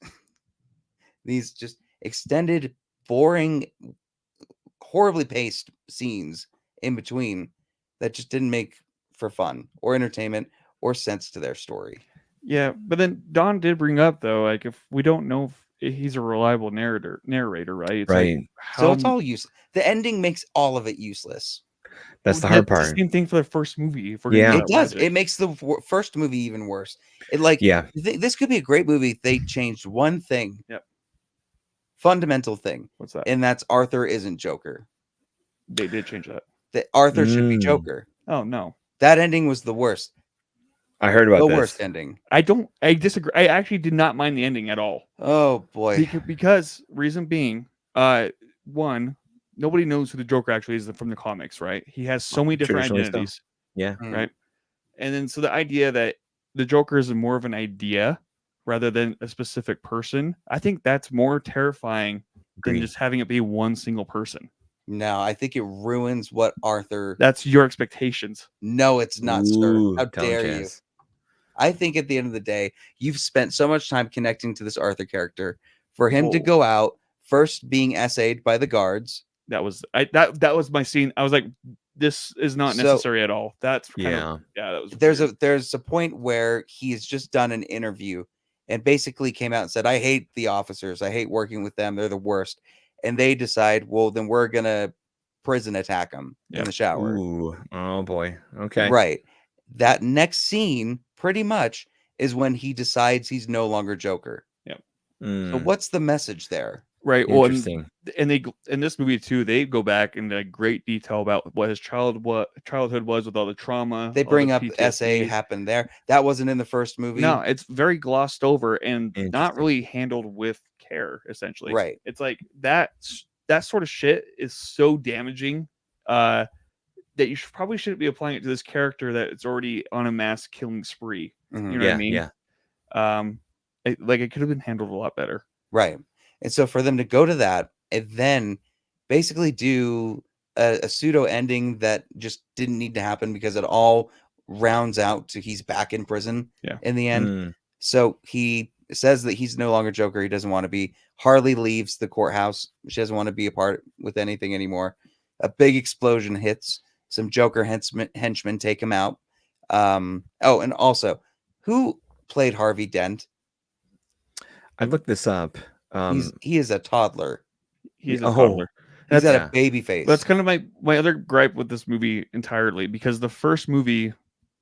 just extended, boring, horribly paced scenes in between that just didn't make for fun or entertainment or sense to their story. Yeah, but then Don did bring up, though, like, if we don't know if he's a reliable narrator, right? It's Right. Like, So it's all useless. The ending makes all of it useless. That's the hard That's part. the same thing for the first movie. if we're Yeah. gonna It do does. logic. It makes the first movie even worse. It like, Yeah. this could be a great movie if they changed one thing. Yep. Fundamental thing. What's that? And that's Arthur isn't Joker. They did change that. That Arthur should be Mm. Joker. Oh no, That ending was the worst. I heard about The this. worst ending. I disagree. I actually did not mind the ending at all. Oh boy. Because reason being, one, nobody knows who the Joker actually is from the comics, right? He has so many different Traditionally so. identities, Yeah. right? And then so the idea that the Joker is more of an idea rather than a specific person, I think that's more terrifying than Agreed. just having it be one single person. No, I think it ruins what Arthur. That's your expectations. No, it's not, sir. Ooh, How tell dare you? Chaz. I think at the end of the day, you've spent so much time connecting to this Arthur character for him to Whoa. go out first being essayed by the guards. That was that was my scene. I was like, this is not So- necessary at all. That's kind Yeah. of, that was There's a point where he's just done an interview and basically came out and said, I hate the officers. I hate working with them. They're the worst. And they decide, well, then we're gonna prison attack him in the shower. Ooh. Oh boy. Okay. Right. That next scene pretty much is when he decides he's no longer Joker. So Mm, what's the message there? right. Well, interesting. and they in this movie too, they go back into great detail about what his childhood was with all the trauma. They all bring the up SA PTSD. happened there. That wasn't in the first movie. No, it's very glossed over and not Interesting. really handled with care. Essentially, Right. It's like that sort of shit is so damaging that you probably shouldn't be applying it to this character that it's already on a mass killing spree. Mhm. You know Yeah. what I mean? Yeah. It could have been handled a lot better. Right. And so for them to go to that and then basically do a pseudo ending that just didn't need to happen because it all rounds out to he's back in prison in the end. Mm, So he says that he's no longer Joker. He doesn't want to be. Harley leaves the courthouse. She doesn't want to be a part with anything anymore. A big explosion hits. Some Joker henchmen take him out. And also, who played Harvey Dent? I looked this up. He is a toddler. He's a Oh, toddler. He's got yeah. a baby face. That's kind of my other gripe with this movie entirely, because the first movie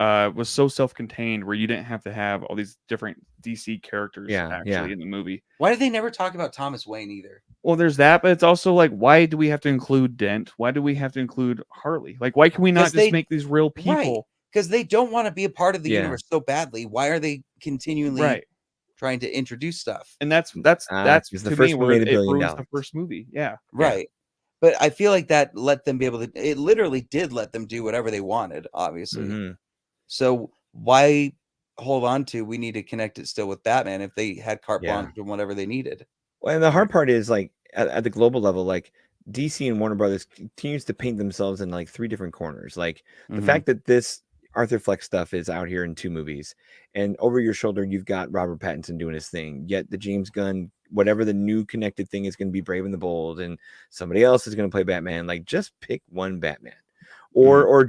was so self-contained where you didn't have to have all these different DC characters actually in the movie. Why did they never talk about Thomas Wayne either? Well, there's that, but it's also like, why do we have to include Dent? Why do we have to include Harley? Like, why can we not 'Cause just they- make these real people? Right. Because they don't want to be a part of the Yeah. universe so badly. Why are they continually Right. trying to introduce stuff? And that's because the to first me one where made $1 it billion. ruins the first movie. Yeah. Right. But I feel like that let them be able to, it literally did let them do whatever they wanted, obviously. Mhm. So why hold on to, we need to connect it still with Batman if they had carte Yeah. blanche and whatever they needed? Well, and the hard part is like at the global level, like DC and Warner Brothers continues to paint themselves in like 3 different corners. Like the Mhm. fact that this Arthur Fleck stuff is out here in 2 movies, and over your shoulder you've got Robert Pattinson doing his thing. Yet the James Gunn, whatever the new connected thing is, going to be Brave and the Bold, and somebody else is going to play Batman. Like, just pick one Batman, or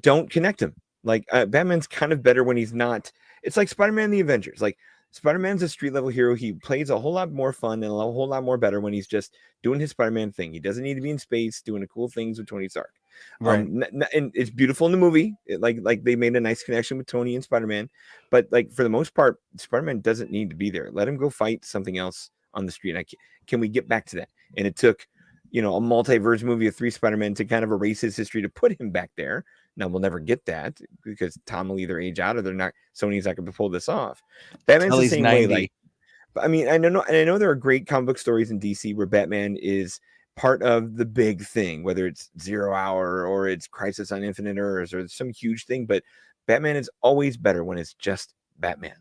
don't connect him. Like Batman's kind of better when he's not. It's like Spider-Man and the Avengers. Like Spider-Man's a street level hero. He plays a whole lot more fun and a whole lot more better when he's just doing his Spider-Man thing. He doesn't need to be in space doing the cool things with Tony Stark. Right. And it's beautiful in the movie. Like they made a nice connection with Tony and Spider-Man, but like for the most part, Spider-Man doesn't need to be there. Let him go fight something else on the street. Can we get back to that? And it took, a multiverse movie of 3 Spider-Men to kind of erase his history to put him back there. Now we'll never get that because Tom will either age out or Sony's not going to pull this off. Batman's Till the he's same 90. way. Like, I mean, I know there are great comic book stories in DC where Batman is part of the big thing, whether it's 0 Hour or it's Crisis on Infinite Earths or some huge thing. But Batman is always better when it's just Batman.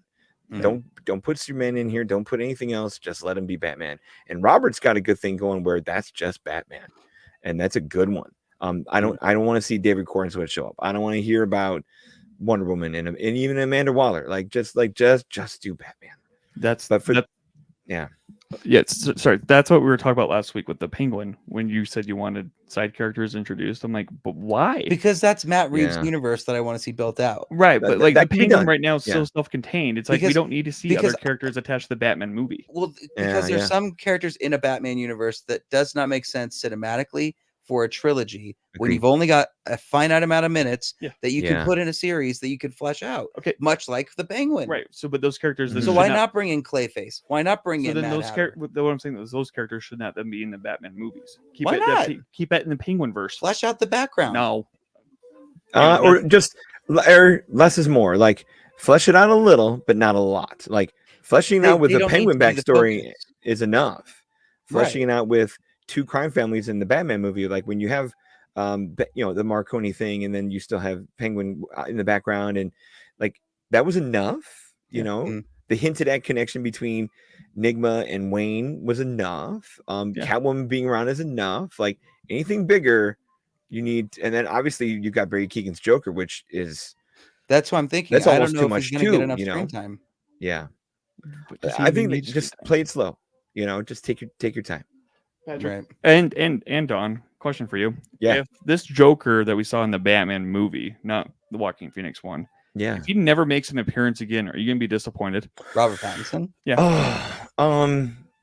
Mhm. Don't put Superman in here. Don't put anything else. Just let him be Batman. And Robert's got a good thing going where that's just Batman, and that's a good one. I don't want to see David Cornswell show up. I don't want to hear about Wonder Woman and even Amanda Waller. Just do Batman. Sorry. That's what we were talking about last week with the Penguin when you said you wanted side characters introduced. I'm like, but why? Because that's Matt Reeves' Yeah. universe that I want to see built out. Right, but like that the could be Penguin done. right now is Yeah. so self-contained. It's like we Because- don't need to see other because- characters attached to the Batman movie. Well, because there's yeah. some characters in a Batman universe that does not make sense cinematically for a trilogy when Agreed. you've only got a finite amount of minutes Yeah. that you Yeah. can put in a series that you could flesh out. Okay. Much like the Penguin. Right. So, but those characters. Mhm. this So should why not bring in Clayface? Why not bring So in then Mad those Hatter? characters. What I'm saying is those characters should not then be in the Batman movies. Keep Why it. not? Keep it in the Penguin verse. Flesh out the background. No. Or just or less is more. Like flesh it out a little, but not a lot. Like fleshing They- out with they the don't need Penguin to be the backstory focus. is enough. Fleshing Right. it out with 2 crime families in the Batman movie, like when you have the Marconi thing, and then you still have Penguin in the background, and like that was enough. Mhm. The hinted at connection between Nigma and Wayne was enough. Yeah. Catwoman being around is enough. Like anything bigger, you need, and then obviously you've got Barry Keegan's Joker, which is That's what I'm thinking. That's I don't almost know too if much he's going to too, get enough you know? screen time. yeah. But does he I even think that need just screen time? play it slow. Just take your time. Right. And Don, question for you. Yeah. If this Joker that we saw in the Batman movie, not the Joaquin Phoenix one, Yeah. if he never makes an appearance again, are you gonna be disappointed? Robert Pattinson. Yeah.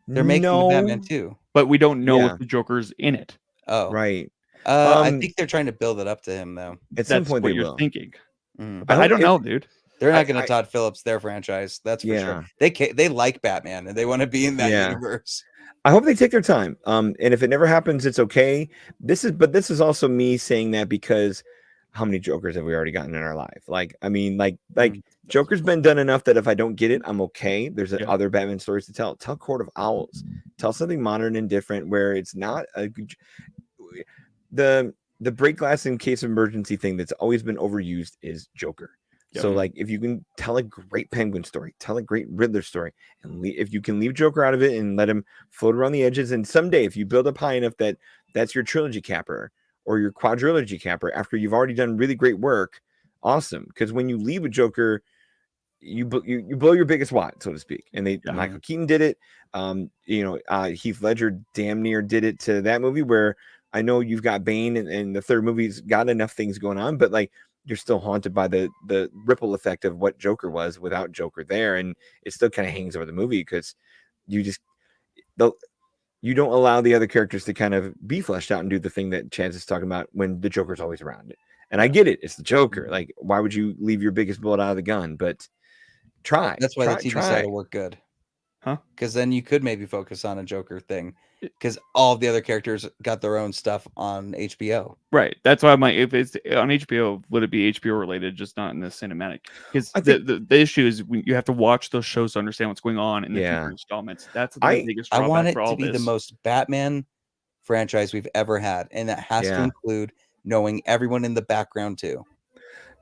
They're making the no. Batman too. But we don't know Yeah. if the Joker's in it. Oh, Right. I think they're trying to build it up to him though. At some That's point what they you're will. thinking. Mhm. But I don't know, dude. They're not I- going to I- Todd Phillips their franchise. That's for Yeah. sure. They like Batman and they want to be in that Yeah. universe. I hope they take their time. And if it never happens, it's okay. This is also me saying that because how many Jokers have we already gotten in our life? Like, I mean, like Joker's been done enough that if I don't get it, I'm okay. There's Yeah. other Batman stories to tell. Tell Court of Owls. Tell something modern and different where it's not the break glass in case of emergency thing that's always been overused is Joker. Yeah. So like if you can tell a great Penguin story, tell a great Riddler story, and if you can leave Joker out of it and let him float around the edges, and someday if you build up high enough that that's your trilogy capper or your quadrilogy capper after you've already done really great work, awesome. Because when you leave a Joker, you blow your biggest wad, so to speak. And Michael Keaton did it. Heath Ledger damn near did it to that movie where I know you've got Bane and the third movie's got enough things going on, but like you're still haunted by the ripple effect of what Joker was without Joker there. And it still kind of hangs over the movie because you don't allow the other characters to kind of be fleshed out and do the thing that Chaz is talking about when the Joker's always around it. And I get it. It's the Joker. Like, why would you leave your biggest bullet out of the gun? But try. That's why try, the TV try. side will work good. Huh? Because then you could maybe focus on a Joker thing. Because all of the other characters got their own stuff on HBO. Right. That's why if it's on HBO, would it be HBO related, just not in the cinematic? Because the issue is you have to watch those shows to understand what's going on in the future installments. That's the biggest drawback I want it for all to be this. the most Batman franchise we've ever had. And that has to include knowing everyone in the background too.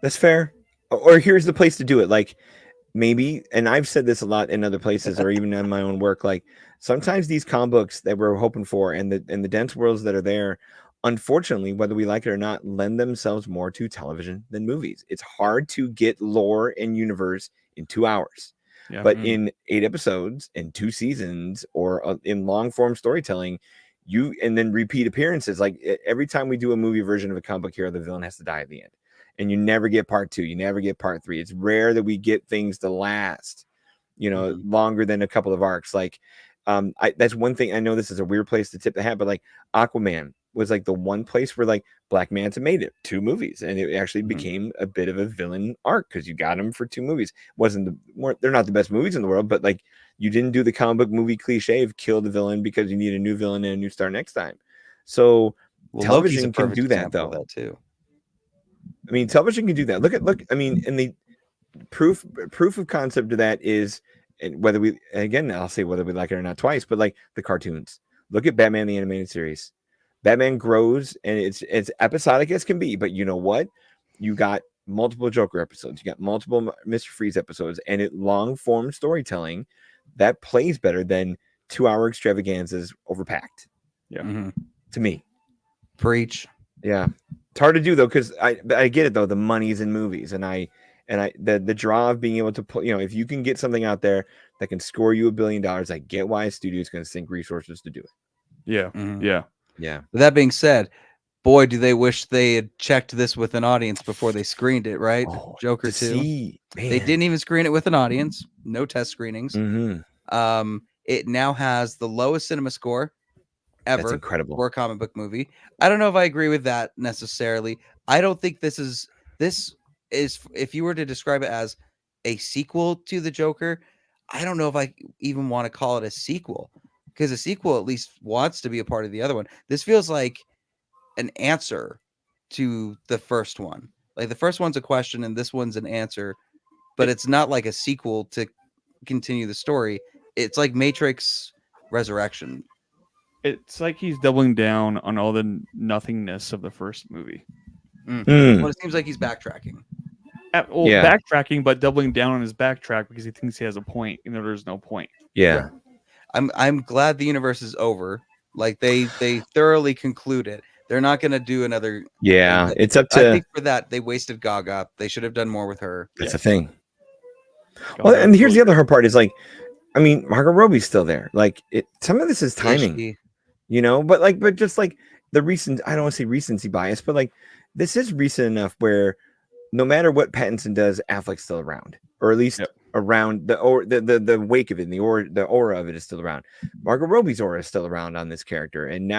That's fair. Or here's the place to do it. Like maybe, and I've said this a lot in other places or even in my own work, like sometimes these comic books that we're hoping for and the dense worlds that are there, unfortunately, whether we like it or not, lend themselves more to television than movies. It's hard to get lore and universe in 2 hours. Yeah. But in 8 episodes and 2 seasons or in long form storytelling, and then repeat appearances. Like every time we do a movie version of a comic book hero, the villain has to die at the end. And you never get part 2. You never get part 3. It's rare that we get things to last, longer than a couple of arcs. Like, that's one thing. I know this is a weird place to tip the hat, but like Aquaman was like the one place where like Black Manta made it 2 movies, and it actually became a bit of a villain arc because you got him for 2 movies. They're not the best movies in the world, but like you didn't do the comic book movie cliche of kill the villain because you need a new villain and a new star next time. So television can do that though. That too. I mean, television can do that. Look. I mean, and the proof of concept of that is, and whether we like it or not twice, but like the cartoons. Look at Batman the animated series. Batman grows, and it's episodic as can be. But you know what? You got multiple Joker episodes. You got multiple Mr. Freeze episodes, and it long form storytelling that plays better than 2-hour extravaganzas overpacked. Yeah. To me, preach. Yeah. It's hard to do though, because I get it though. The money's in movies, and the draw of being able to put, if you can get something out there that can score you $1 billion, I get why a studio is going to sink resources to do it. Yeah. Yeah. With that being said, boy, do they wish they had checked this with an audience before they screened it, right? Joker 2. They didn't even screen it with an audience. No test screenings. It now has the lowest cinema score ever. That's incredible for a comic book movie. I don't know if I agree with that necessarily. I don't think this is if you were to describe it as a sequel to the Joker, I don't know if I even want to call it a sequel, because a sequel at least wants to be a part of the other one. This feels like an answer to the first one. Like the first one's a question and this one's an answer, but it's not like a sequel to continue the story. It's like Matrix Resurrection. It's like he's doubling down on all the nothingness of the first movie. Well, it seems like he's backtracking. Backtracking, but doubling down on his backtrack because he thinks he has a point, even though there's no point. Yeah. I'm glad the universe is over. Like they thoroughly conclude it. They're not going to do another. Yeah, it's up to. I think for that they wasted Gaga. They should have done more with her. That's the thing. Well, and here's the other hard part is like, I mean, Margot Robbie's still there. Like, some of this is timing. But just like the recent, I don't want to say recency bias, but like this is recent enough where no matter what Pattinson does, Affleck's still around, or at least around the wake of it, and the aura of it is still around. Margot Robbie's aura is still around on this character, and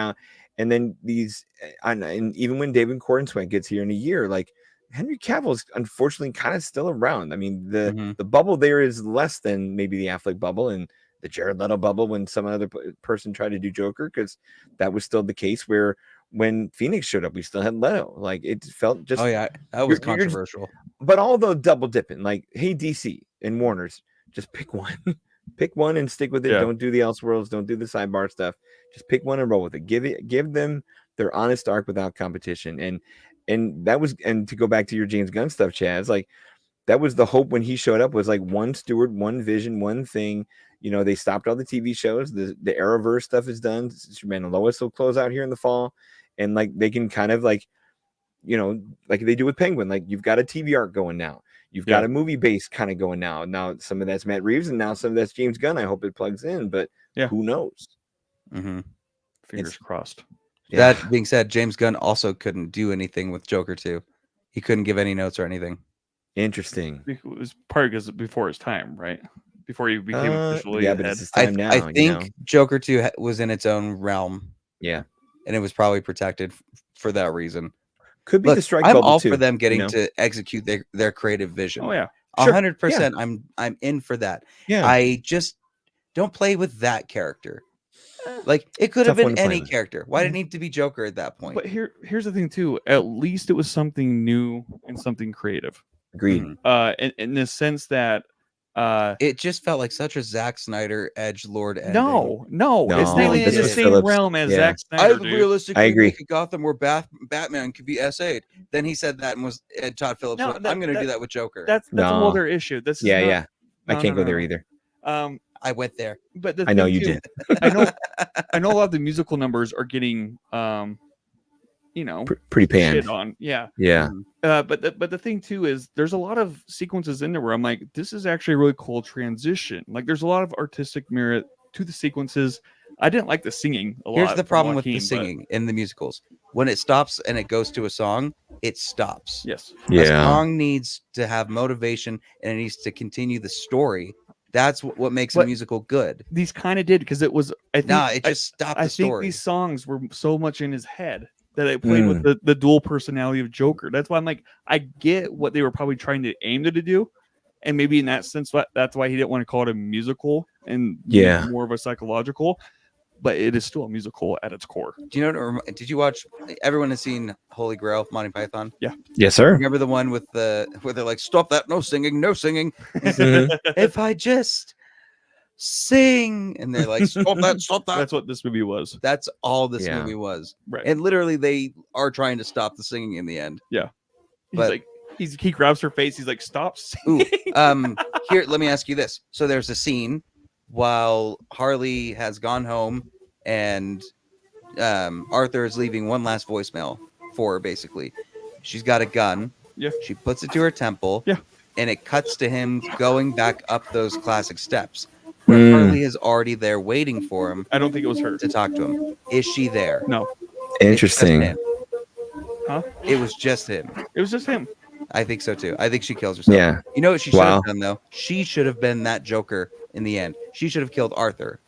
then these, and even when David Corenswet gets here in a year, like Henry Cavill is unfortunately kind of still around. I mean, the bubble there is less than maybe the Affleck bubble and the Jared Leto bubble when some other person tried to do Joker, because that was still the case where when Phoenix showed up, we still had Leto. Like it felt just, Oh yeah, that was controversial. but although double dipping, like, hey, DC and Warner's, just pick one. Pick one and stick with it. Yeah. Don't do the Elseworlds. Don't do the sidebar stuff. Just pick one and roll with it. Give them their honest arc without competition. And that was, and to go back to your James Gunn stuff, Chaz, like that was the hope when he showed up, was like one steward, one vision, one thing. You know, they stopped all the TV shows. The Arrowverse stuff is done. Superman and Lois will close out here in the fall, and like they can kind of like, you know, like they do with Penguin. Like you've got a TV arc going now. You've got a movie base kind of going now. Now some of that's Matt Reeves, and now some of that's James Gunn. I hope it plugs in, but who knows? Fingers crossed. That being said, James Gunn also couldn't do anything with Joker 2. He couldn't give any notes or anything. Interesting. It was probably because before his time, right? Before he became officially but it's his time now. I think Joker 2 was in its own realm. Yeah. And it was probably protected for that reason. Could be the strike I'm bubble all too, for them getting you know? to execute their creative vision. Oh yeah. 100%. I'm in for that. Yeah. I just don't play with that character. Like it could have Tough one been to play any with. character. Why did it need to be Joker at that point? But here's the thing too. At least it was something new and something creative. Agreed. In the sense that it just felt like such a Zack Snyder edgelord ending. No, it's not in this the was same Phillips. realm as Yeah. Zack I Snyder. would dude. realistically I agree. make a Gotham where Batman could be SA'd. Then he said that and was Todd Phillips. No, went, I'm going to do that with Joker. That's a No. whole other issue. This is not- I no, can't no, go there no. either. I went there. But the I know thing you too, did. I know a lot of the musical numbers are getting you know, Pretty panned. shit on. Yeah. Yeah. But the thing too is there's a lot of sequences in there where I'm like, this is actually a really cool transition. Like there's a lot of artistic merit to the sequences. I didn't like the singing a lot. Here's the from problem with the Joaquin, but- singing in the musicals. When it stops and it goes to a song, it stops. Yes. A song needs to have motivation and it needs to continue the story. That's what makes a But musical good. These kind of did because it was. I think. Nah, it just stopped I the think story. these songs were so much in his head that it played with the dual personality of Joker. That's why I'm like, I get what they were probably trying to aim to do, and maybe in that sense, that's why he didn't want to call it a musical and more of a psychological. But it is still a musical at its core. Do you know? Did you watch? Everyone has seen Holy Grail, Monty Python. Yeah. Yes, sir. Remember the one with where they're like, "Stop that! No singing! No singing!" If I just sing, and they're like, "Stop that! Stop that!" That's what this movie was. That's all this Yeah. movie was. Right. And literally, they are trying to stop the singing in the end. Yeah. He's But- like, he grabs her face. He's like, stop Ooh, singing. here, let me ask you this. So there's a scene while Harley has gone home and Arthur is leaving one last voicemail for her, basically. She's got a gun. Yeah. She puts it to her temple. Yeah. And it cuts to him going back up those classic steps. Where Harley is already there waiting for him I don't think it was her. to talk to him. Is she there? No. Interesting. It's just him. Huh? It was just him. It was just him. I think so too. I think she kills herself. Yeah. You know what she should Wow. have done though? She should have been that Joker in the end. She should have killed Arthur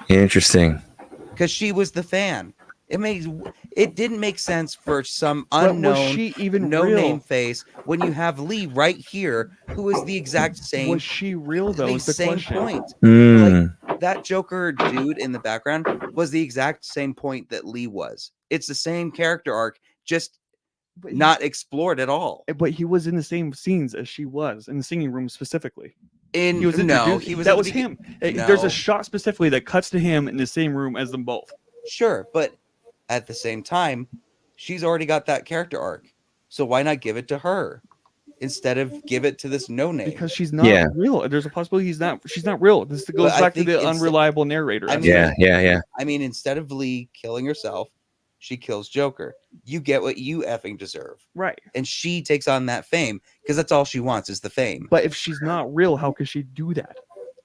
Interesting. because she was the fan. It didn't make sense for some But unknown, was she even no real? name face when you have Lee right here, who is the exact same. Was she real though? the Is the same question. point. Mm. That Joker dude in the background was the exact same point that Lee was. It's the same character arc, just But not explored at all. But he was in the same scenes as she was in the singing room specifically. In He was no, introduced- he was that at the was begin- him. There's No. a shot specifically that cuts to him in the same room as them both. Sure, but at the same time, she's already got that character arc. So why not give it to her instead of give it to this no name? Because she's not Yeah. real. There's a possibility she's not real. This goes But I back to think the it's- unreliable narrator. I mean- Yeah. I mean, instead of Lee killing herself, she kills Joker. You get what you effing deserve. Right. And she takes on that fame because that's all she wants is the fame. But if she's not real, how could she do that?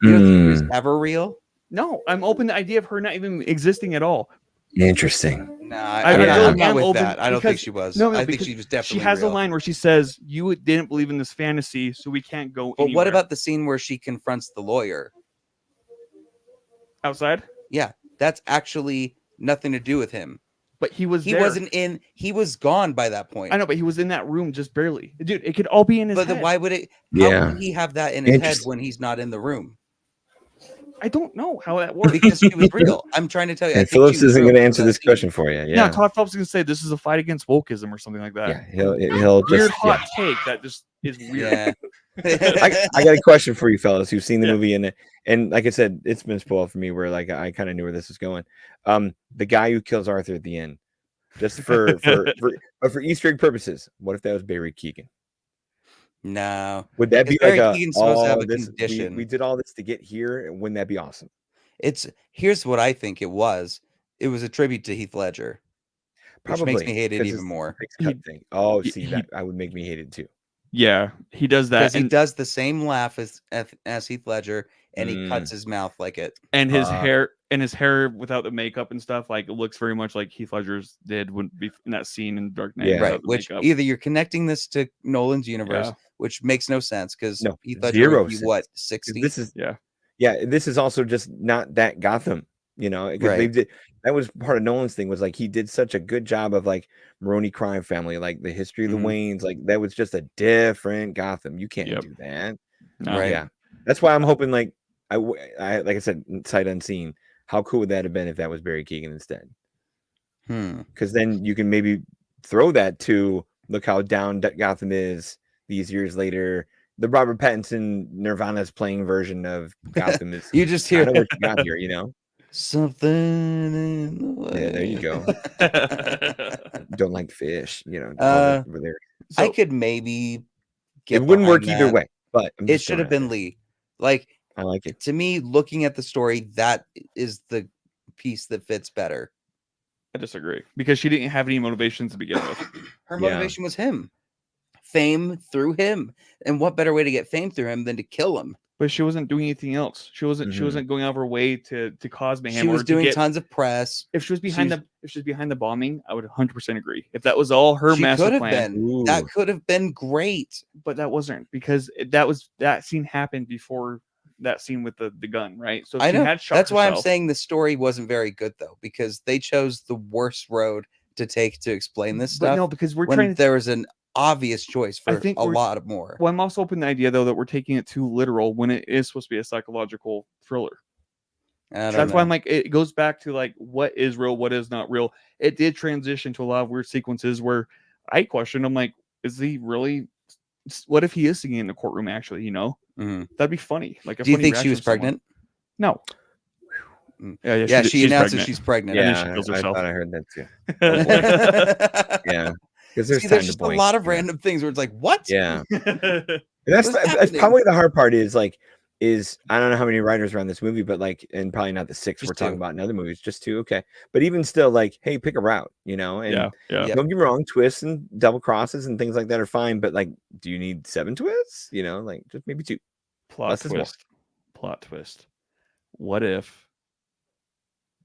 You don't think she Mm. was ever real? No, I'm open to the idea of her not even existing at all. Interesting. Nah, I really I'm not am with open that. I don't think because- she was. no, I think because she was definitely She has real. a line where she says, "You didn't believe in this fantasy, so we can't go But anywhere." what about the scene where she confronts the lawyer? outside? Yeah, that's actually nothing to do with him. But he was He there. wasn't in. He was gone by that point. I know, but he was in that room just barely. Dude, it could all be in his But head. then why would it? How Yeah. would he have that in his head Interesting. when he's not in the room? I don't know how that works. Because she was real. I'm trying to tell you. I And think Phillips she was isn't real going to for answer that this scene. question for you. Yeah, Yeah. Todd Phelps is gonna say this is a fight against wokeism or something like that. Yeah. He'll Weird just, hot take that just is weird. Yeah. I got a question for you fellas who've seen the Yeah. movie and like I said, it's been spoiled for me where like I kind of knew where this was going. The guy who kills Arthur at the end, just for Easter egg purposes, what if that was Barry Keoghan? No. Would that be Barry like Keoghan's supposed to have a we condition. did all this to get here? Wouldn't that be awesome? Here's what I think it was. It was a tribute to Heath Ledger, which Probably makes me hate it 'cause even it's the more. fixed cut thing. Oh, he- see he- that I would make me hate it too. Yeah, he does that, Because he and, does the same laugh as Heath Ledger, and he Mm. cuts his mouth like it. and his Uh, hair without the makeup and stuff, like it looks very much like Heath Ledger's did when in that scene in Dark Knight. Yeah. without Right. the Which makeup. either you're connecting this to Nolan's universe, Yeah. which makes no sense because No, Heath Ledger zero would be sense. what 'Cause 60. This is Yeah. this is also just not that Gotham, because they Right. did that was part of Nolan's thing was like he did such a good job of like Maroney crime family, like the history of the Mhm. Waynes, like that was just a different Gotham. You can't Yep. do that. No. Right. Yeah, that's why I'm hoping like I like I said, sight unseen. How cool would that have been if that was Barry Keoghan instead? Because then you can maybe throw that to look how down Gotham is these years later. The Robert Pattinson Nirvana's playing version of Gotham is You just hear kind of what you got here, something in the way. Yeah, there you go. Don't like fish, all Uh, over there. I could maybe get It wouldn't work behind either that. way, but I'm It just should throwing have it out been there. Lee. Like I like it. to me, looking at the story, that is the piece that fits better. I disagree because she didn't have any motivations to begin with. Her Yeah. motivation was him. Fame through him. And what better way to get fame through him than to kill him? But she wasn't doing anything else. She wasn't going out of her way to cause mayhem. She was or to doing get, tons of press. If she was behind She's- if she was behind the bombing, I would 100% agree. If that was all her She master could have plan, been. That Ooh. could have been great. but that wasn't because that scene happened before that scene with the gun, right? So if I she know. had shot That's why I'm herself- saying the story wasn't very good though, because they chose the worst road to take to explain this But stuff. no, because we're when trying to. there was an obvious choice I for think a we're- lot more. Well, I'm also open to the idea though that we're taking it too literal when it is supposed to be a psychological thriller. I don't That's why I'm know. like, it goes back to like what is real, what is not real. It did transition to a lot of weird sequences where I question. I'm like, is he really? What if he is singing in the courtroom? Actually, Mhm. that'd be funny. Like, a Do you funny think she reaction was from someone. pregnant? No. Mm. Yeah, Yeah, she she's announces pregnant. she's pregnant. And then Yeah, she kills I herself. thought I heard that too. Yeah. Yeah, because there's See, time there's to just a blink, lot of you know? random things where it's like, what? Yeah, and that's What's that's happening? probably the hard part is I don't know how many writers are on this movie, but and probably not the six Just we're talking two. about in other movies, just two. Okay, but even still, hey, pick a route, and yeah. Yeah. don't get me wrong, twists and double crosses and things like that are fine, but do you need 7 twists? Just maybe 2. Plot Less is more. twist. Plot twist. What if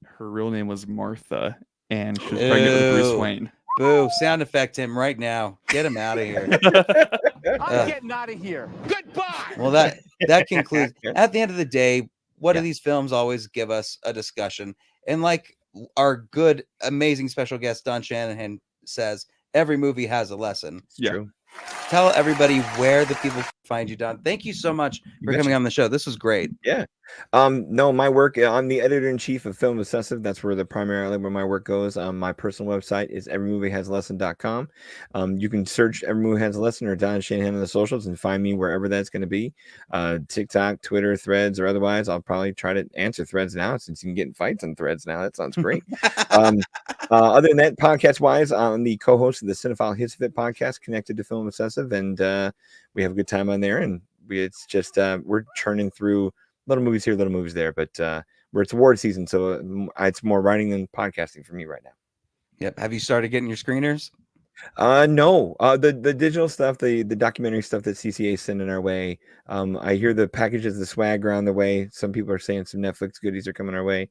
her real name was Martha and she was pregnant with Bruce Ew. Wayne? Boo, sound effect him right now. Get him out of here. I'm getting out of here. Goodbye. Well, that concludes. At the end of the day, what do Yeah. these films always give us? A discussion. And like our good, amazing special guest Don Shanahan says, every movie has a lesson. It's Yeah. true. Tell everybody where the people can find you, Don. Thank you so much You for betcha. coming on the show. This was great. Yeah. No, my work, I'm the editor-in-chief of Film Obsessive. That's where primarily where my work goes. My personal website is everymoviehasalesson.com. You can search Every Movie Has a Lesson or Don Shanahan on the socials and find me wherever that's going to be. TikTok, Twitter, Threads, or otherwise. I'll probably try to answer Threads now since you can get in fights on Threads now. That sounds great. Other than that, podcast-wise, I'm the co-host of the Cinephile Hits Fit podcast connected to Film Obsessive, and we have a good time on there, and it's just we're churning through little movies here, little movies there, but it's award season, so it's more writing than podcasting for me right now. Yep. Have you started getting your screeners? No. The digital stuff, the documentary stuff that CCA is sending our way. I hear the packages, the swag are on the way. Some people are saying some Netflix goodies are coming our way,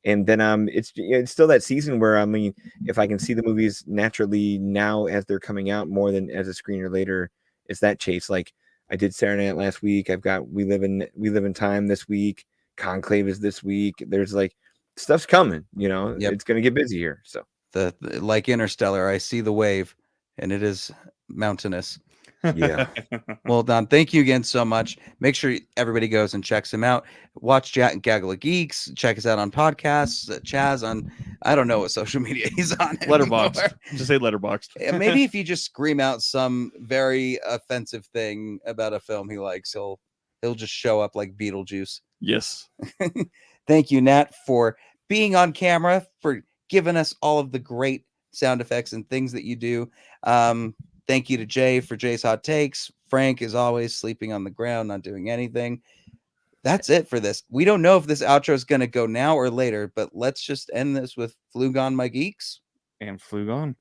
and then it's still that season where, I mean, if I can see the movies naturally now as they're coming out more than as a screener later, it's that chase. Like I did Saturday Night last week. I've got We Live in Time this week. Conclave is this week. There's like stuff's coming. Yep. It's gonna get busy here. So. The like Interstellar, I see the wave, and it is mountainous. Yeah. Well, Don, thank you again so much. Make sure everybody goes and checks him out. Watch Gaggle of Geeks. Check us out on podcasts. Chaz on, I don't know what social media he's on. Letterboxd. anymore. Just say Letterboxd. And maybe if you just scream out some very offensive thing about a film he likes, he'll just show up like Beetlejuice. Yes. Thank you, Nat, for being on camera, for giving us all of the great sound effects and things that you do. Thank you to Jay for Jay's hot takes. Frank is always sleeping on the ground, not doing anything. That's it for this. We don't know if this outro is going to go now or later, but let's just end this with Flug on, my geeks. And Flug on.